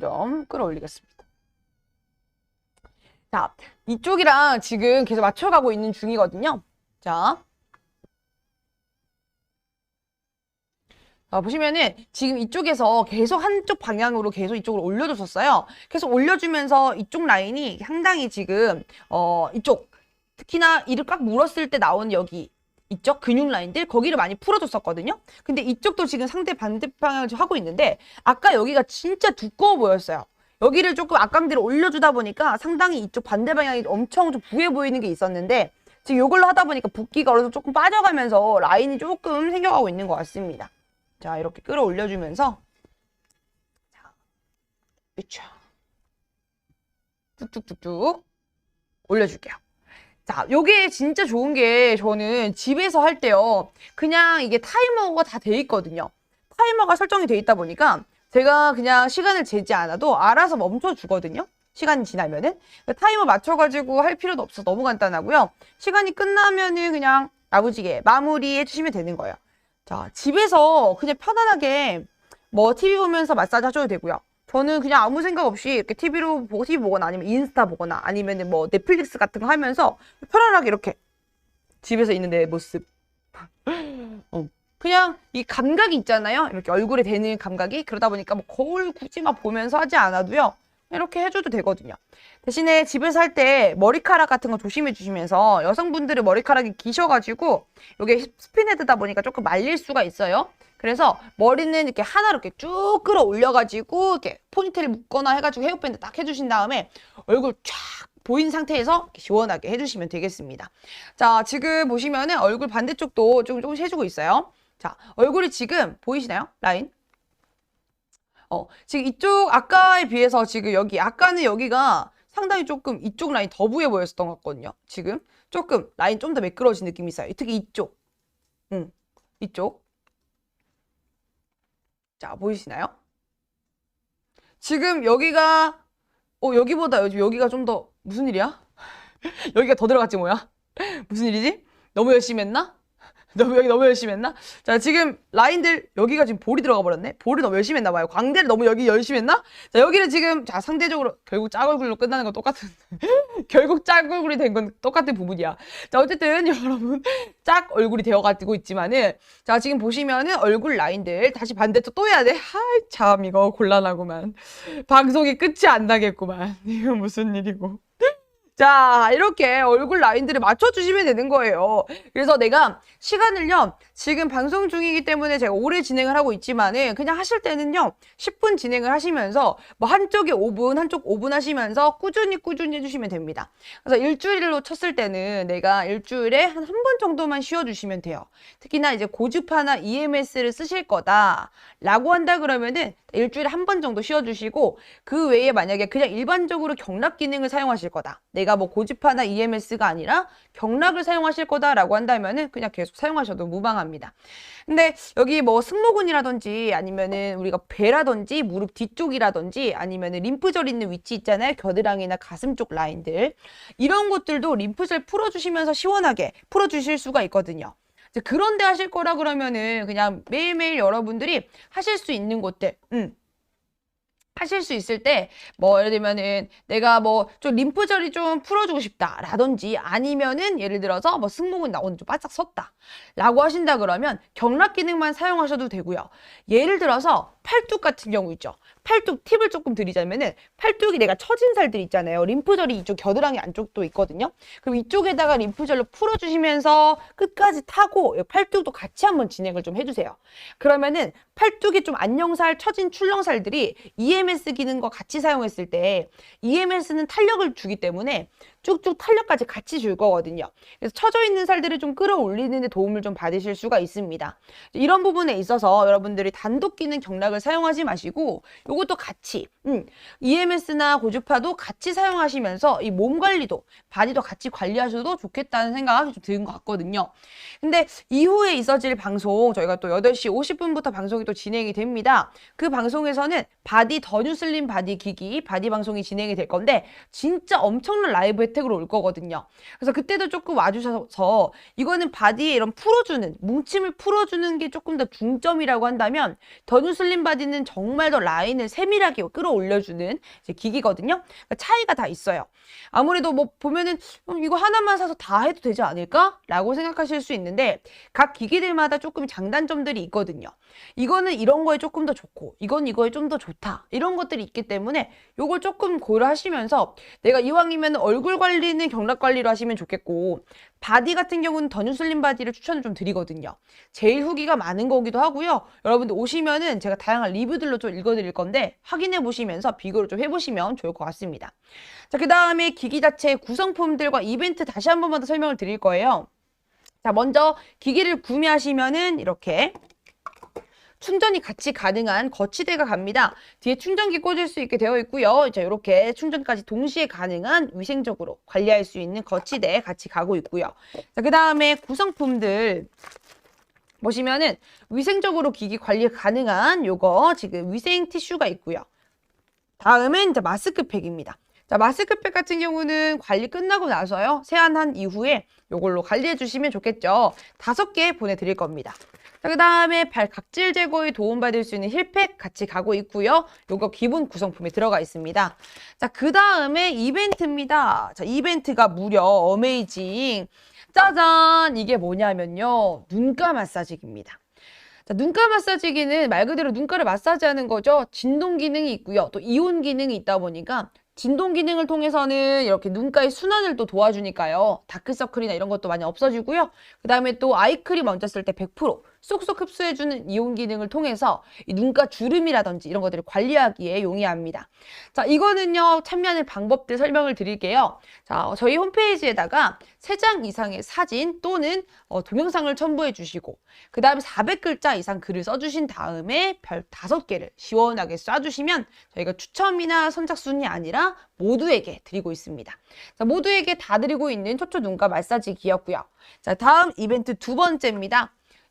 좀 끌어올리겠습니다. 자, 이쪽이랑 지금 계속 맞춰가고 있는 중이거든요. 자, 보시면은 지금 이쪽에서 계속 한쪽 방향으로 계속 이쪽으로 올려줬었어요. 계속 올려주면서 이쪽 라인이 상당히 지금 이쪽 특히나 이를 꽉 물었을 때 나온 여기 이쪽 근육 라인들 거기를 많이 풀어줬었거든요. 근데 이쪽도 지금 상대 반대 방향을 하고 있는데 아까 여기가 진짜 두꺼워 보였어요. 여기를 조금 앞광대로 올려주다 보니까 상당히 이쪽 반대 방향이 엄청 좀 부해 보이는 게 있었는데 지금 이걸로 하다 보니까 붓기가 어느 정도 조금 빠져가면서 라인이 조금 생겨가고 있는 것 같습니다. 자, 이렇게 끌어올려주면서 자, 그쵸, 쭉쭉쭉쭉 올려줄게요. 자, 요게 진짜 좋은 게 저는 집에서 할 때요, 그냥 이게 타이머가 다 돼 있거든요. 타이머가 설정이 돼 있다 보니까 제가 그냥 시간을 재지 않아도 알아서 멈춰주거든요. 시간이 지나면은 타이머 맞춰가지고 할 필요도 없어서 너무 간단하고요. 시간이 끝나면은 그냥 야무지게 마무리해 주시면 되는 거예요. 자, 집에서 그냥 편안하게 뭐 TV 보면서 마사지 하셔도 되고요. 저는 그냥 아무 생각 없이 이렇게 TV로 보고, TV 보거나 아니면 인스타 보거나 아니면 뭐 넷플릭스 같은 거 하면서 편안하게 이렇게 집에서 있는 내 모습. 그냥 이 감각이 있잖아요. 이렇게 얼굴에 대는 감각이. 그러다 보니까 뭐 거울 굳이 막 보면서 하지 않아도요, 이렇게 해줘도 되거든요. 대신에 집에서 할 때 머리카락 같은 거 조심해 주시면서, 여성분들은 머리카락이 기셔가지고 이게 스핀헤드다 보니까 조금 말릴 수가 있어요. 그래서 머리는 이렇게 하나로 이렇게 쭉 끌어올려가지고 이렇게 포니테일 묶거나 해가지고 헤어밴드 딱 해주신 다음에 얼굴 쫙 보인 상태에서 이렇게 시원하게 해주시면 되겠습니다. 자, 지금 보시면은 얼굴 반대쪽도 조금씩 해주고 있어요. 자, 얼굴이 지금 보이시나요? 라인? 지금 이쪽 아까에 비해서 지금 여기 아까는 여기가 상당히 조금 이쪽 라인 더 부해 보였었던 것 같거든요. 지금 조금 라인 좀 더 매끄러워진 느낌이 있어요. 특히 이쪽. 이쪽. 자, 보이시나요? 지금 여기가 여기보다 여기가 좀 더 무슨 일이야? 여기가 더 들어갔지 뭐야? 무슨 일이지? 너무 열심히 했나? 너무 열심히 했나? 자, 지금 라인들 여기가 지금 볼이 들어가 버렸네. 볼을 너무 열심히 했나 봐요. 광대를 너무 여기 열심히 했나? 자, 여기는 지금 자, 상대적으로 결국 짝 얼굴로 끝나는 건 똑같은 결국 짝 얼굴이 된 건 똑같은 부분이야. 자, 어쨌든 여러분 짝 얼굴이 되어 가지고 있지만은, 자, 지금 보시면은 얼굴 라인들 다시 반대쪽 또 해야 돼. 하이 참 이거 곤란하구만. 방송이 끝이 안 나겠구만. 이거 무슨 일이고. 자, 이렇게 얼굴 라인들을 맞춰주시면 되는 거예요. 그래서 내가 시간을요, 지금 방송 중이기 때문에 제가 오래 진행을 하고 있지만은 그냥 하실 때는요, 10분 진행을 하시면서 뭐 한쪽에 5분, 한쪽 5분 하시면서 꾸준히 해주시면 됩니다. 그래서 일주일로 쳤을 때는 내가 일주일에 한 번 정도만 쉬어주시면 돼요. 특히나 이제 고주파나 EMS를 쓰실 거다라고 한다 그러면은 일주일에 한 번 정도 쉬어주시고 그 외에 만약에 그냥 일반적으로 경락 기능을 사용하실 거다. 내가 뭐 고주파나 EMS가 아니라 경락을 사용하실 거다라고 한다면은 그냥 계속 사용하셔도 무방합니다. 근데 여기 뭐 승모근이라든지 아니면은 우리가 배라든지 무릎 뒤쪽이라든지 아니면은 림프절 있는 위치 있잖아요. 겨드랑이나 가슴 쪽 라인들. 이런 것들도 림프절 풀어주시면서 시원하게 풀어주실 수가 있거든요. 그런데 하실 거라 그러면은 그냥 매일매일 여러분들이 하실 수 있는 곳들, 하실 수 있을 때, 뭐, 예를 들면은, 내가 뭐, 좀 림프절이 좀 풀어주고 싶다, 라든지, 아니면은, 예를 들어서, 뭐, 승모근 나 오늘 좀 바짝 섰다, 라고 하신다 그러면, 경락 기능만 사용하셔도 되고요. 예를 들어서, 팔뚝 같은 경우 있죠. 팔뚝 팁을 조금 드리자면은, 팔뚝이 내가 처진 살들 있잖아요. 림프절이 이쪽 겨드랑이 안쪽도 있거든요. 그럼 이쪽에다가 림프절로 풀어주시면서, 끝까지 타고, 팔뚝도 같이 한번 진행을 좀 해주세요. 그러면은, 팔뚝이 좀 안녕살, 처진 출렁살들이 EMS 기능과 같이 사용했을 때 EMS는 탄력을 주기 때문에 쭉쭉 탄력까지 같이 줄 거거든요. 그래서 처져 있는 살들을 좀 끌어올리는 데 도움을 좀 받으실 수가 있습니다. 이런 부분에 있어서 여러분들이 단독 기능 경락을 사용하지 마시고 이것도 같이 EMS나 고주파도 같이 사용하시면서 이 몸 관리도 바디도 같이 관리하셔도 좋겠다는 생각이 좀 드는 것 같거든요. 근데 이후에 있어질 방송 저희가 또 8시 50분부터 방송이 또 진행이 됩니다. 그 방송에서는 바디 더 뉴슬림 바디 기기 바디 방송이 진행이 될 건데 진짜 엄청난 라이브 혜택으로 올 거거든요. 그래서 그때도 조금 와주셔서 이거는 바디에 이런 풀어주는 뭉침을 풀어주는 게 조금 더 중점이라고 한다면 더 뉴슬림 바디는 정말 더 라인을 세밀하게 끌어올려주는 이제 기기거든요. 그러니까 차이가 다 있어요. 아무래도 뭐 보면은 이거 하나만 사서 다 해도 되지 않을까? 라고 생각하실 수 있는데 각 기기들마다 조금 장단점들이 있거든요. 이거는 이런 거에 조금 더 좋고 이건 이거에 좀 더 좋다. 이런 것들이 있기 때문에 요걸 조금 고려하시면서 내가 이왕이면 얼굴 관리는 경락 관리로 하시면 좋겠고 바디 같은 경우는 더 뉴슬림 바디를 추천을 좀 드리거든요. 제일 후기가 많은 거기도 하고요. 여러분들 오시면은 제가 다양한 리뷰들로 좀 읽어드릴 건데 확인해 보시면서 비교를 좀 해보시면 좋을 것 같습니다. 자, 그 다음에 기기 자체의 구성품들과 이벤트 다시 한 번만 더 설명을 드릴 거예요. 자, 먼저 기기를 구매하시면은 이렇게 충전이 같이 가능한 거치대가 갑니다. 뒤에 충전기 꽂을 수 있게 되어 있고요. 자, 이렇게 충전까지 동시에 가능한 위생적으로 관리할 수 있는 거치대 같이 가고 있고요. 자, 그 다음에 구성품들 보시면은 위생적으로 기기 관리 가능한 요거 지금 위생 티슈가 있고요. 다음은 이제 마스크팩입니다. 자, 마스크팩 같은 경우는 관리 끝나고 나서요. 세안한 이후에 요걸로 관리해 주시면 좋겠죠. 5개 보내드릴 겁니다. 자, 그 다음에 발 각질 제거에 도움받을 수 있는 힐팩 같이 가고 있고요. 요거 기본 구성품에 들어가 있습니다. 자, 그 다음에 이벤트입니다. 자, 이벤트가 무려 어메이징. 짜잔! 이게 뭐냐면요. 눈가 마사지기입니다. 자, 눈가 마사지기는 말 그대로 눈가를 마사지하는 거죠. 진동 기능이 있고요. 또 이온 기능이 있다 보니까 진동 기능을 통해서는 이렇게 눈가의 순환을 또 도와주니까요. 다크서클이나 이런 것도 많이 없어지고요. 그 다음에 또 아이크림 얹었을 때 100% 쏙쏙 흡수해주는 이온 기능을 통해서 이 눈가 주름이라든지 이런 것들을 관리하기에 용이합니다. 자, 이거는요. 참여하는 방법들 설명을 드릴게요. 자, 저희 홈페이지에다가 3장 이상의 사진 또는 동영상을 첨부해 주시고 그 다음에 400글자 이상 글을 써주신 다음에 별 5개를 시원하게 쏴주시면 저희가 추첨이나 선착순이 아니라 모두에게 드리고 있습니다. 자, 모두에게 다 드리고 있는 초초 눈가 마사지기였고요. 자, 다음 이벤트 2번째입니다.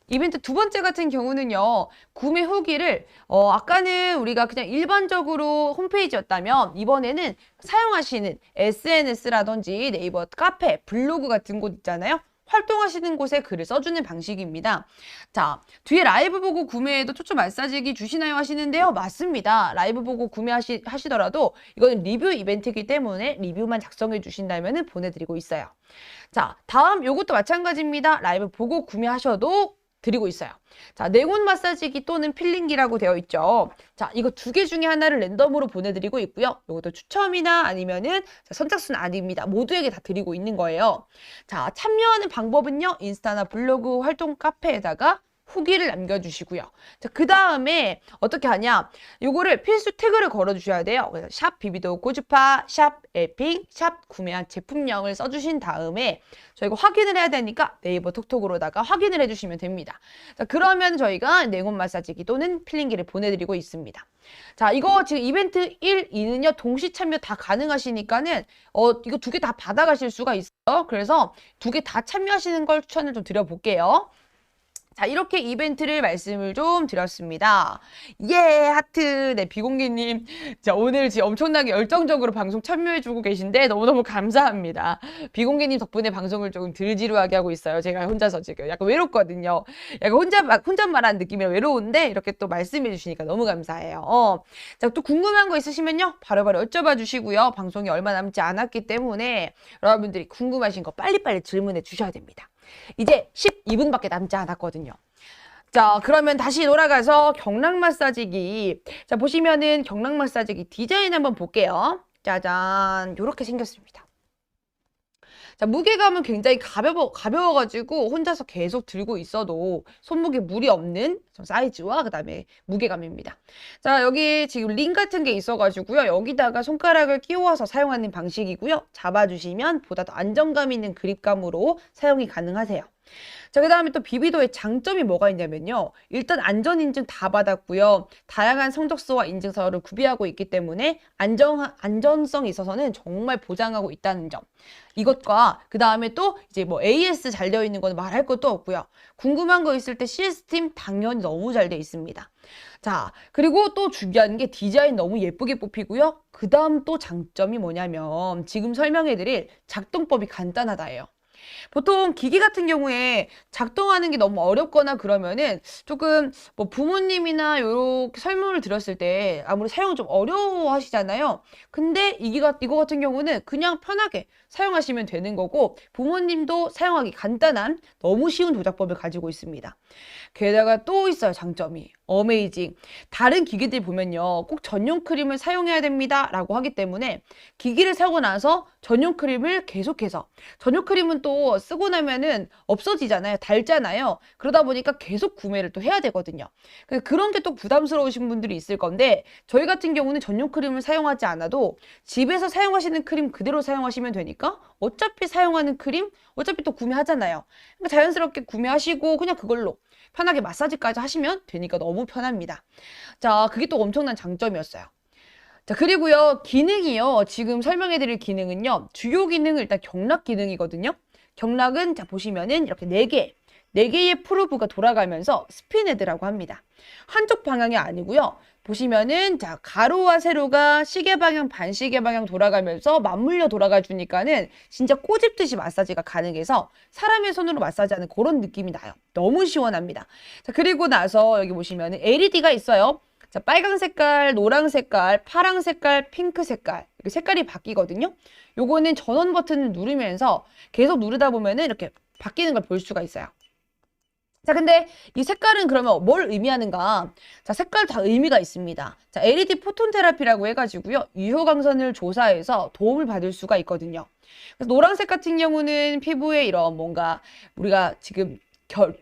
이벤트 2번째 같은 경우는요. 구매 후기를 아까는 우리가 그냥 일반적으로 홈페이지였다면 이번에는 사용하시는 SNS라든지 네이버 카페, 블로그 같은 곳 있잖아요. 활동하시는 곳에 글을 써주는 방식입니다. 자, 뒤에 라이브 보고 구매해도 초초 마사지기 주시나요 하시는데요. 맞습니다. 라이브 보고 구매하시더라도 이거는 리뷰 이벤트이기 때문에 리뷰만 작성해 주신다면 보내드리고 있어요. 자, 다음 요것도 마찬가지입니다. 라이브 보고 구매하셔도 드리고 있어요. 자, 냉온 마사지기 또는 필링기라고 되어 있죠. 자, 이거 두 개 중에 하나를 랜덤으로 보내드리고 있고요. 이것도 추첨이나 아니면은 선착순 아닙니다. 모두에게 다 드리고 있는 거예요. 자, 참여하는 방법은요. 인스타나 블로그 활동 카페에다가 후기를 남겨주시고요. 자, 그 다음에 어떻게 하냐? 요거를 필수 태그를 걸어주셔야 돼요. 그래서 샵 비비도 고주파, 샵 에핑, 샵 구매한 제품명을 써주신 다음에 저희가 확인을 해야 되니까 네이버 톡톡으로다가 확인을 해주시면 됩니다. 자, 그러면 저희가 냉온 마사지기 또는 필링기를 보내드리고 있습니다. 자, 이거 지금 이벤트 1, 2는요, 동시 참여 다 가능하시니까는, 이거 두 개 다 받아가실 수가 있어요. 그래서 두 개 다 참여하시는 걸 추천을 좀 드려볼게요. 자, 이렇게 이벤트를 말씀을 좀 드렸습니다. 예, 하트. 네, 비공개님. 자, 오늘 지금 엄청나게 열정적으로 방송 참여해주고 계신데 너무너무 감사합니다. 비공개님 덕분에 방송을 조금 덜 지루하게 하고 있어요. 제가 혼자서 지금 약간 외롭거든요. 약간 혼잣말하는 느낌이라 외로운데 이렇게 또 말씀해 주시니까 너무 감사해요. 자, 또 궁금한 거 있으시면요. 바로바로 여쭤봐 주시고요. 방송이 얼마 남지 않았기 때문에 여러분들이 궁금하신 거 빨리빨리 질문해 주셔야 됩니다. 이제 12분밖에 남지 않았거든요. 자, 그러면 다시 돌아가서 경락 마사지기. 자, 보시면은 경락 마사지기 디자인 한번 볼게요. 짜잔. 이렇게 생겼습니다. 자, 무게감은 굉장히 가벼워가지고 혼자서 계속 들고 있어도 손목에 무리 없는 사이즈와 그 다음에 무게감입니다. 자, 여기 지금 링 같은 게 있어가지고요. 여기다가 손가락을 끼워서 사용하는 방식이고요. 잡아주시면 보다 더 안정감 있는 그립감으로 사용이 가능하세요. 자, 그 다음에 또 비비도의 장점이 뭐가 있냐면요. 일단 안전인증 다 받았고요. 다양한 성적서와 인증서를 구비하고 있기 때문에 안전성에 있어서는 정말 보장하고 있다는 점. 이것과 그 다음에 또 이제 뭐 AS 잘 되어 있는 건 말할 것도 없고요. 궁금한 거 있을 때 CS팀 당연히 너무 잘 되어 있습니다. 자, 그리고 또 중요한 게 디자인 너무 예쁘게 뽑히고요. 그 다음 또 장점이 뭐냐면 지금 설명해드릴 작동법이 간단하다예요. 보통 기기 같은 경우에 작동하는 게 너무 어렵거나 그러면은 조금 뭐 부모님이나 요렇게 설명을 드렸을 때 아무리 사용을 좀 어려워하시잖아요. 근데 이거 같은 경우는 그냥 편하게 사용하시면 되는 거고 부모님도 사용하기 간단한 너무 쉬운 조작법을 가지고 있습니다. 게다가 또 있어요, 장점이. 어메이징. 다른 기기들 보면요. 꼭 전용 크림을 사용해야 됩니다. 라고 하기 때문에 기기를 사고 나서 전용 크림을 계속해서 전용 크림은 또 쓰고 나면은 없어지잖아요. 닳잖아요. 그러다 보니까 계속 구매를 또 해야 되거든요. 그런 게 또 부담스러우신 분들이 있을 건데 저희 같은 경우는 전용 크림을 사용하지 않아도 집에서 사용하시는 크림 그대로 사용하시면 되니까 어차피 사용하는 크림 어차피 또 구매하잖아요. 그러니까 자연스럽게 구매하시고 그냥 그걸로 편하게 마사지까지 하시면 되니까 너무 편합니다. 자, 그게 또 엄청난 장점이었어요. 자, 그리고요, 기능이요. 지금 설명해드릴 기능은요. 주요 기능은 일단 경락 기능이거든요. 경락은 자, 보시면은 이렇게 4개의 프로브가 돌아가면서 스핀헤드라고 합니다. 한쪽 방향이 아니고요. 보시면은 자, 가로와 세로가 시계 방향, 반시계 방향 돌아가면서 맞물려 돌아가 주니까는 진짜 꼬집듯이 마사지가 가능해서 사람의 손으로 마사지하는 그런 느낌이 나요. 너무 시원합니다. 자, 그리고 나서 여기 보시면은 LED가 있어요. 자, 빨강 색깔, 노랑 색깔, 파랑 색깔, 핑크 색깔. 이렇게 색깔이 바뀌거든요. 요거는 전원 버튼을 누르면서 계속 누르다 보면은 이렇게 바뀌는 걸 볼 수가 있어요. 자, 근데 이 색깔은 그러면 뭘 의미하는가? 자, 색깔 다 의미가 있습니다. 자, LED 포톤 테라피라고 해가지고요. 유효 광선을 조사해서 도움을 받을 수가 있거든요. 그래서 노란색 같은 경우는 피부에 이런 뭔가 우리가 지금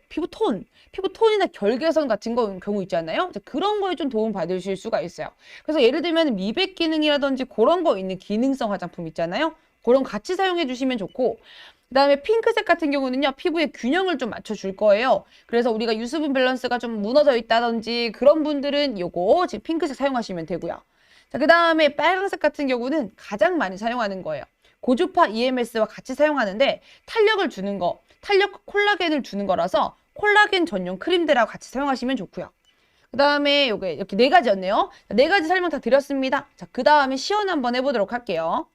피부톤이나 결계선 같은 경우 있잖아요. 그런 거에 좀 도움 받으실 수가 있어요. 그래서 예를 들면 미백 기능이라든지 그런 거 있는 기능성 화장품 있잖아요. 그런 같이 사용해 주시면 좋고 그 다음에 핑크색 같은 경우는요. 피부의 균형을 좀 맞춰줄 거예요. 그래서 우리가 유수분 밸런스가 좀 무너져 있다든지 그런 분들은 요거 지금 핑크색 사용하시면 되고요. 자, 그 다음에 빨간색 같은 경우는 가장 많이 사용하는 거예요. 고주파 EMS와 같이 사용하는데 탄력을 주는 거, 탄력 콜라겐을 주는 거라서 콜라겐 전용 크림들하고 같이 사용하시면 좋고요. 그 다음에 요게 이렇게 4가지였네요. 4가지 설명 다 드렸습니다. 자, 그 다음에 시연 한번 해보도록 할게요.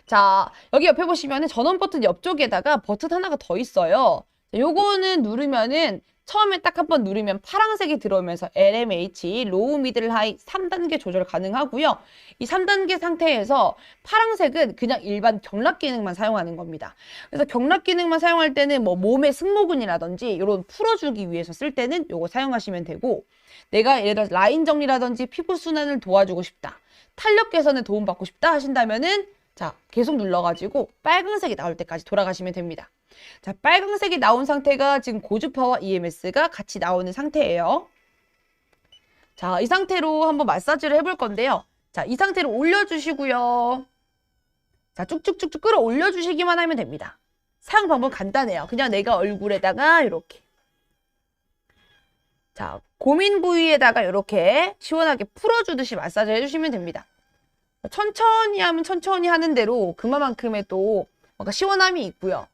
자, 여기 옆에 보시면은 전원 버튼 옆쪽에다가 버튼 하나가 더 있어요. 자, 요거는 누르면은 처음에 딱 한 번 누르면 파란색이 들어오면서 LMH, 로우, 미들, 하이 3단계 조절 가능하고요. 이 3단계 상태에서 파란색은 그냥 일반 경락 기능만 사용하는 겁니다. 그래서 경락 기능만 사용할 때는 뭐 몸의 승모근이라든지 이런 풀어주기 위해서 쓸 때는 요거 사용하시면 되고, 내가 예를 들어 라인 정리라든지 피부 순환을 도와주고 싶다, 탄력 개선에 도움받고 싶다 하신다면은 자, 계속 눌러가지고 빨간색이 나올 때까지 돌아가시면 됩니다. 자, 빨간색이 나온 상태가 지금 고주파와 EMS가 같이 나오는 상태예요. 자, 이 상태로 한번 마사지를 해볼 건데요. 자, 이 상태로 올려주시고요. 자, 쭉쭉쭉쭉 끌어올려 주시기만 하면 됩니다. 사용 방법 간단해요. 그냥 내가 얼굴에다가 이렇게, 자, 고민 부위에다가 이렇게 시원하게 풀어주듯이 마사지 해주시면 됩니다. 천천히 하면 천천히 하는 대로 그만큼의 또 뭔가 시원함이 있고요.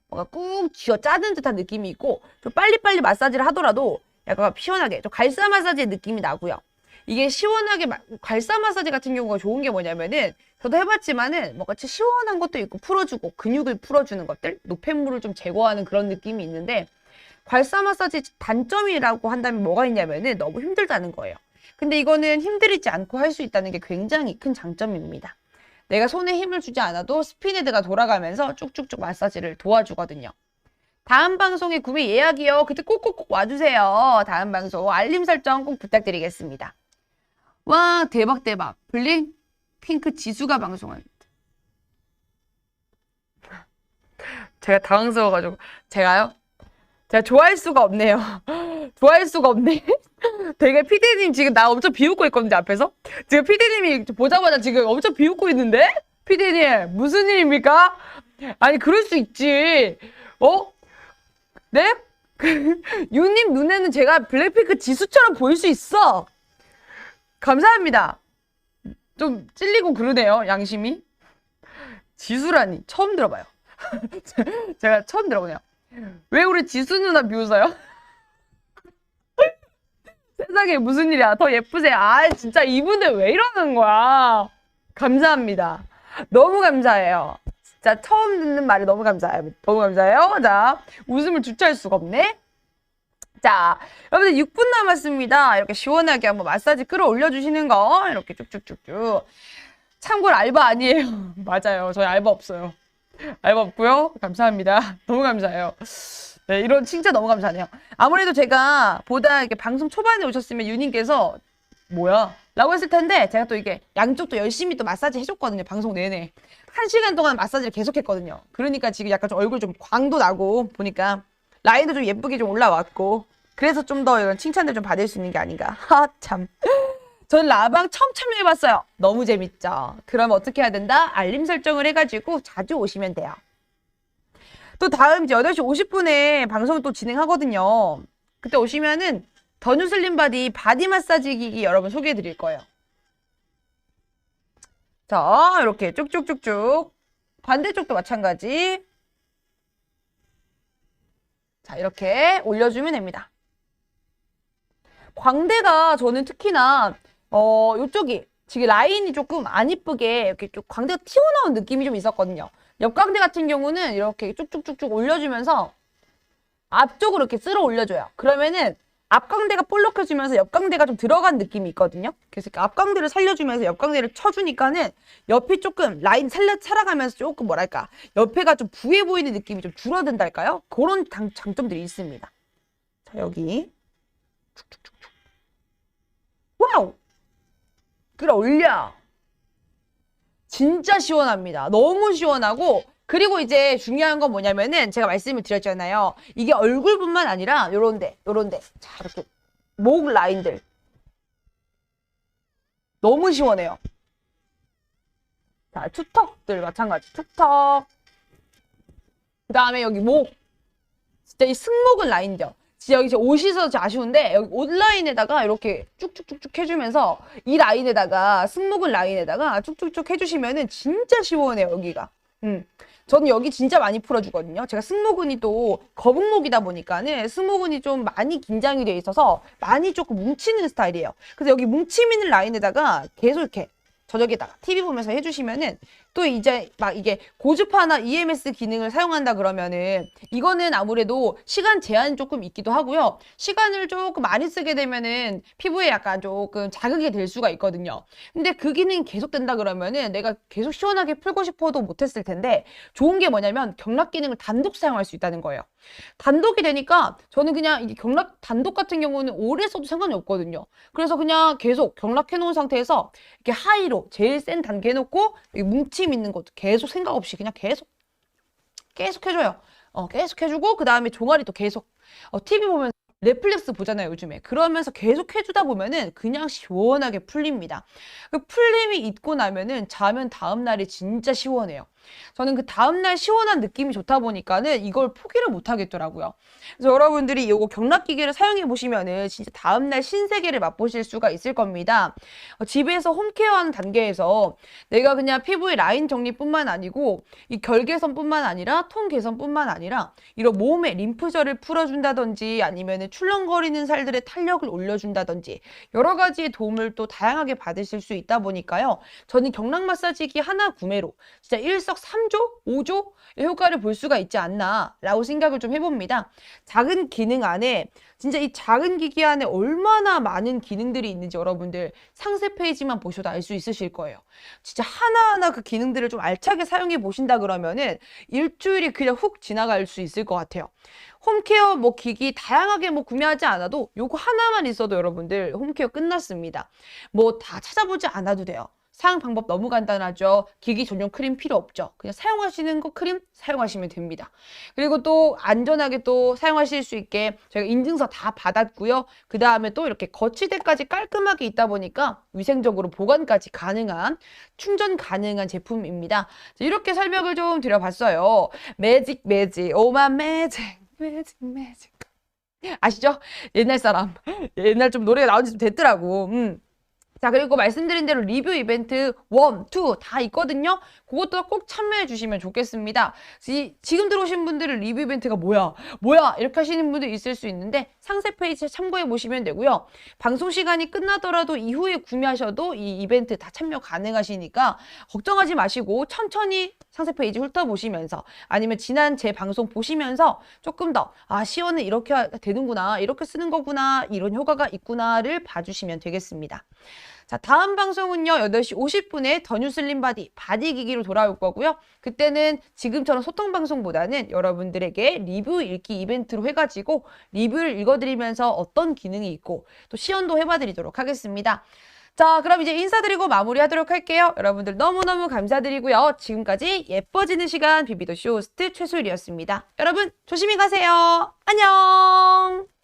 뭔가 꾹 쥐어 짜는 듯한 느낌이 있고, 좀 빨리빨리 마사지를 하더라도 약간 시원하게 좀 갈사 마사지의 느낌이 나고요. 이게 시원하게 갈사 마사지 같은 경우가 좋은 게 뭐냐면은, 저도 해봤지만은 뭔가 시원한 것도 있고 풀어주고 근육을 풀어주는 것들, 노폐물을 좀 제거하는 그런 느낌이 있는데, 갈사 마사지 단점이라고 한다면 뭐가 있냐면은 너무 힘들다는 거예요. 근데 이거는 힘들이지 않고 할 수 있다는 게 굉장히 큰 장점입니다. 내가 손에 힘을 주지 않아도 스피네드가 돌아가면서 쭉쭉쭉 마사지를 도와주거든요. 다음 방송에 구매 예약이요. 그때 꼭꼭꼭 와주세요. 다음 방송 알림 설정 꼭 부탁드리겠습니다. 와, 대박 대박. 블랙핑크 지수가 방송합니다. 제가 당황스러워가지고 제가 좋아할 수가 없네요. 좋아할 수가 없네. 되게 피디님 지금 나 엄청 비웃고 있거든요, 앞에서. 지금 피디님이 보자마자 지금 엄청 비웃고 있는데? 피디님, 무슨 일입니까? 아니, 그럴 수 있지. 네? 유님 눈에는 제가 블랙핑크 지수처럼 보일 수 있어. 감사합니다. 좀 찔리고 그러네요, 양심이. 지수라니, 처음 들어봐요. 제가 처음 들어보네요. 왜 우리 지수 누나 비웃어요? 세상에 무슨 일이야. 더 예쁘세요. 아, 진짜 이분들 왜 이러는 거야. 감사합니다. 너무 감사해요. 진짜 처음 듣는 말이 너무 감사해요. 너무 감사해요. 자, 웃음을 주체할 수가 없네. 자, 여러분들 6분 남았습니다. 이렇게 시원하게 한번 마사지 끌어올려 주시는 거 이렇게 쭉쭉쭉쭉. 참고로 알바 아니에요. 맞아요. 저희 알바 없어요. 알바 없고요. 감사합니다. 너무 감사해요. 네, 이런 칭찬 너무 감사하네요. 아무래도 제가 보다 이렇게 방송 초반에 오셨으면 유님께서 뭐야? 라고 했을 텐데, 제가 또 이게 양쪽도 열심히 또 마사지 해줬거든요. 방송 내내. 1시간 동안 마사지를 계속 했거든요. 그러니까 지금 약간 좀 얼굴 좀 광도 나고, 보니까 라인도 좀 예쁘게 좀 올라왔고, 그래서 좀 더 이런 칭찬들 좀 받을 수 있는 게 아닌가. 하, 참. 전 라방 처음 참여해봤어요. 너무 재밌죠? 그럼 어떻게 해야 된다? 알림 설정을 해가지고 자주 오시면 돼요. 또 다음 이제 8시 50분에 방송을 또 진행하거든요. 그때 오시면은 더 뉴슬림 바디 마사지 기기 여러분 소개해 드릴 거예요. 자, 이렇게 쭉쭉쭉쭉. 반대쪽도 마찬가지. 자, 이렇게 올려주면 됩니다. 광대가 저는 특히나 요쪽이 지금 라인이 조금 안 이쁘게 이렇게 좀 광대가 튀어나온 느낌이 좀 있었거든요. 옆광대 같은 경우는 이렇게 쭉쭉쭉쭉 올려주면서 앞쪽으로 이렇게 쓸어 올려줘요. 그러면은 앞광대가 볼록해지면서 옆광대가 좀 들어간 느낌이 있거든요. 그래서 앞광대를 살려주면서 옆광대를 쳐주니까는 옆이 조금 라인 살아가면서 조금 뭐랄까 옆에가 좀 부해 보이는 느낌이 좀 줄어든달까요? 그런 장점들이 있습니다. 자, 여기 쭉쭉쭉쭉. 와우! 끌어올려! 진짜 시원합니다. 너무 시원하고, 그리고 이제 중요한 건 뭐냐면은 제가 말씀을 드렸잖아요. 이게 얼굴뿐만 아니라 요런데. 자, 이렇게 목 라인들. 너무 시원해요. 자, 투턱들 마찬가지. 투턱. 그 다음에 여기 목. 진짜 이 승모근 라인이죠. 진짜 여기 옷이 있어서 아쉬운데 여기 옷 라인에다가 이렇게 쭉쭉쭉쭉 해주면서 이 라인에다가 승모근 라인에다가 쭉쭉쭉 해주시면은 진짜 시원해요, 여기가. 저는 여기 진짜 많이 풀어주거든요. 제가 승모근이 또 거북목이다 보니까는 승모근이 좀 많이 긴장이 돼 있어서 많이 조금 뭉치는 스타일이에요. 그래서 여기 뭉침 있는 라인에다가 계속 이렇게 저녁에다가 TV 보면서 해주시면은 또 이제 막 이게 고주파나 EMS 기능을 사용한다 그러면은 이거는 아무래도 시간 제한이 조금 있기도 하고요. 시간을 조금 많이 쓰게 되면은 피부에 약간 조금 자극이 될 수가 있거든요. 근데 그 기능이 계속 된다 그러면은 내가 계속 시원하게 풀고 싶어도 못했을 텐데 좋은 게 뭐냐면 경락 기능을 단독 사용할 수 있다는 거예요. 단독이 되니까 저는 그냥 이 경락 단독 같은 경우는 오래 써도 상관이 없거든요. 그래서 그냥 계속 경락해 놓은 상태에서 이렇게 하이로 제일 센 단계 해놓고 뭉침 있는 것도 계속 생각 없이 그냥 계속 해줘요. 계속 해주고 그 다음에 종아리도 계속 TV 보면서 넷플릭스 보잖아요, 요즘에. 그러면서 계속 해주다 보면은 그냥 시원하게 풀립니다. 그 풀림이 있고 나면은 자면 다음날이 진짜 시원해요. 저는 그 다음날 시원한 느낌이 좋다 보니까는 이걸 포기를 못 하겠더라고요. 그래서 여러분들이 이거 경락기계를 사용해 보시면은 진짜 다음날 신세계를 맛보실 수가 있을 겁니다. 집에서 홈케어하는 단계에서 내가 그냥 피부의 라인 정리뿐만 아니고 이 결개선뿐만 아니라 톤 개선뿐만 아니라 이런 몸에 림프절을 풀어준다든지 아니면은 출렁거리는 살들의 탄력을 올려준다든지 여러 가지의 도움을 또 다양하게 받으실 수 있다 보니까요. 저는 경락 마사지기 하나 구매로 진짜 일석삼조, 5조 효과를 볼 수가 있지 않나라고 생각을 좀 해봅니다. 작은 기능 안에 진짜 이 작은 기기 안에 얼마나 많은 기능들이 있는지 여러분들 상세 페이지만 보셔도 알 수 있으실 거예요. 진짜 하나하나 그 기능들을 좀 알차게 사용해 보신다 그러면은 일주일이 그냥 훅 지나갈 수 있을 것 같아요. 홈케어 뭐 기기 다양하게 뭐 구매하지 않아도 요거 하나만 있어도 여러분들 홈케어 끝났습니다. 뭐 다 찾아보지 않아도 돼요. 사용 방법 너무 간단하죠. 기기 전용 크림 필요 없죠. 그냥 사용하시는 거 크림 사용하시면 됩니다. 그리고 또 안전하게 또 사용하실 수 있게 저희가 인증서 다 받았고요. 그 다음에 또 이렇게 거치대까지 깔끔하게 있다 보니까 위생적으로 보관까지 가능한 충전 가능한 제품입니다. 이렇게 설명을 좀 드려봤어요. 매직 오마 매직 아시죠? 옛날 사람. 옛날 좀 노래가 나온 지 좀 됐더라고. 자, 그리고 말씀드린 대로 리뷰 이벤트 1, 2 다 있거든요. 그것도 꼭 참여해 주시면 좋겠습니다. 지금 들어오신 분들은 리뷰 이벤트가 뭐야 이렇게 하시는 분들 있을 수 있는데 상세 페이지 참고해 보시면 되고요. 방송 시간이 끝나더라도 이후에 구매하셔도 이 이벤트 다 참여 가능하시니까 걱정하지 마시고 천천히 상세 페이지 훑어보시면서 아니면 지난 제 방송 보시면서 조금 더 시연은 이렇게 되는구나, 이렇게 쓰는 거구나, 이런 효과가 있구나를 봐주시면 되겠습니다. 자, 다음 방송은요 8시 50분에 더 뉴슬림 바디 기기로 돌아올 거고요. 그때는 지금처럼 소통 방송보다는 여러분들에게 리뷰 읽기 이벤트로 해가지고 리뷰를 읽어드리면서 어떤 기능이 있고 또 시연도 해봐드리도록 하겠습니다. 자, 그럼 이제 인사드리고 마무리하도록 할게요. 여러분들 너무너무 감사드리고요. 지금까지 예뻐지는 시간 비비더 쇼호스트 최소율이었습니다. 여러분 조심히 가세요. 안녕.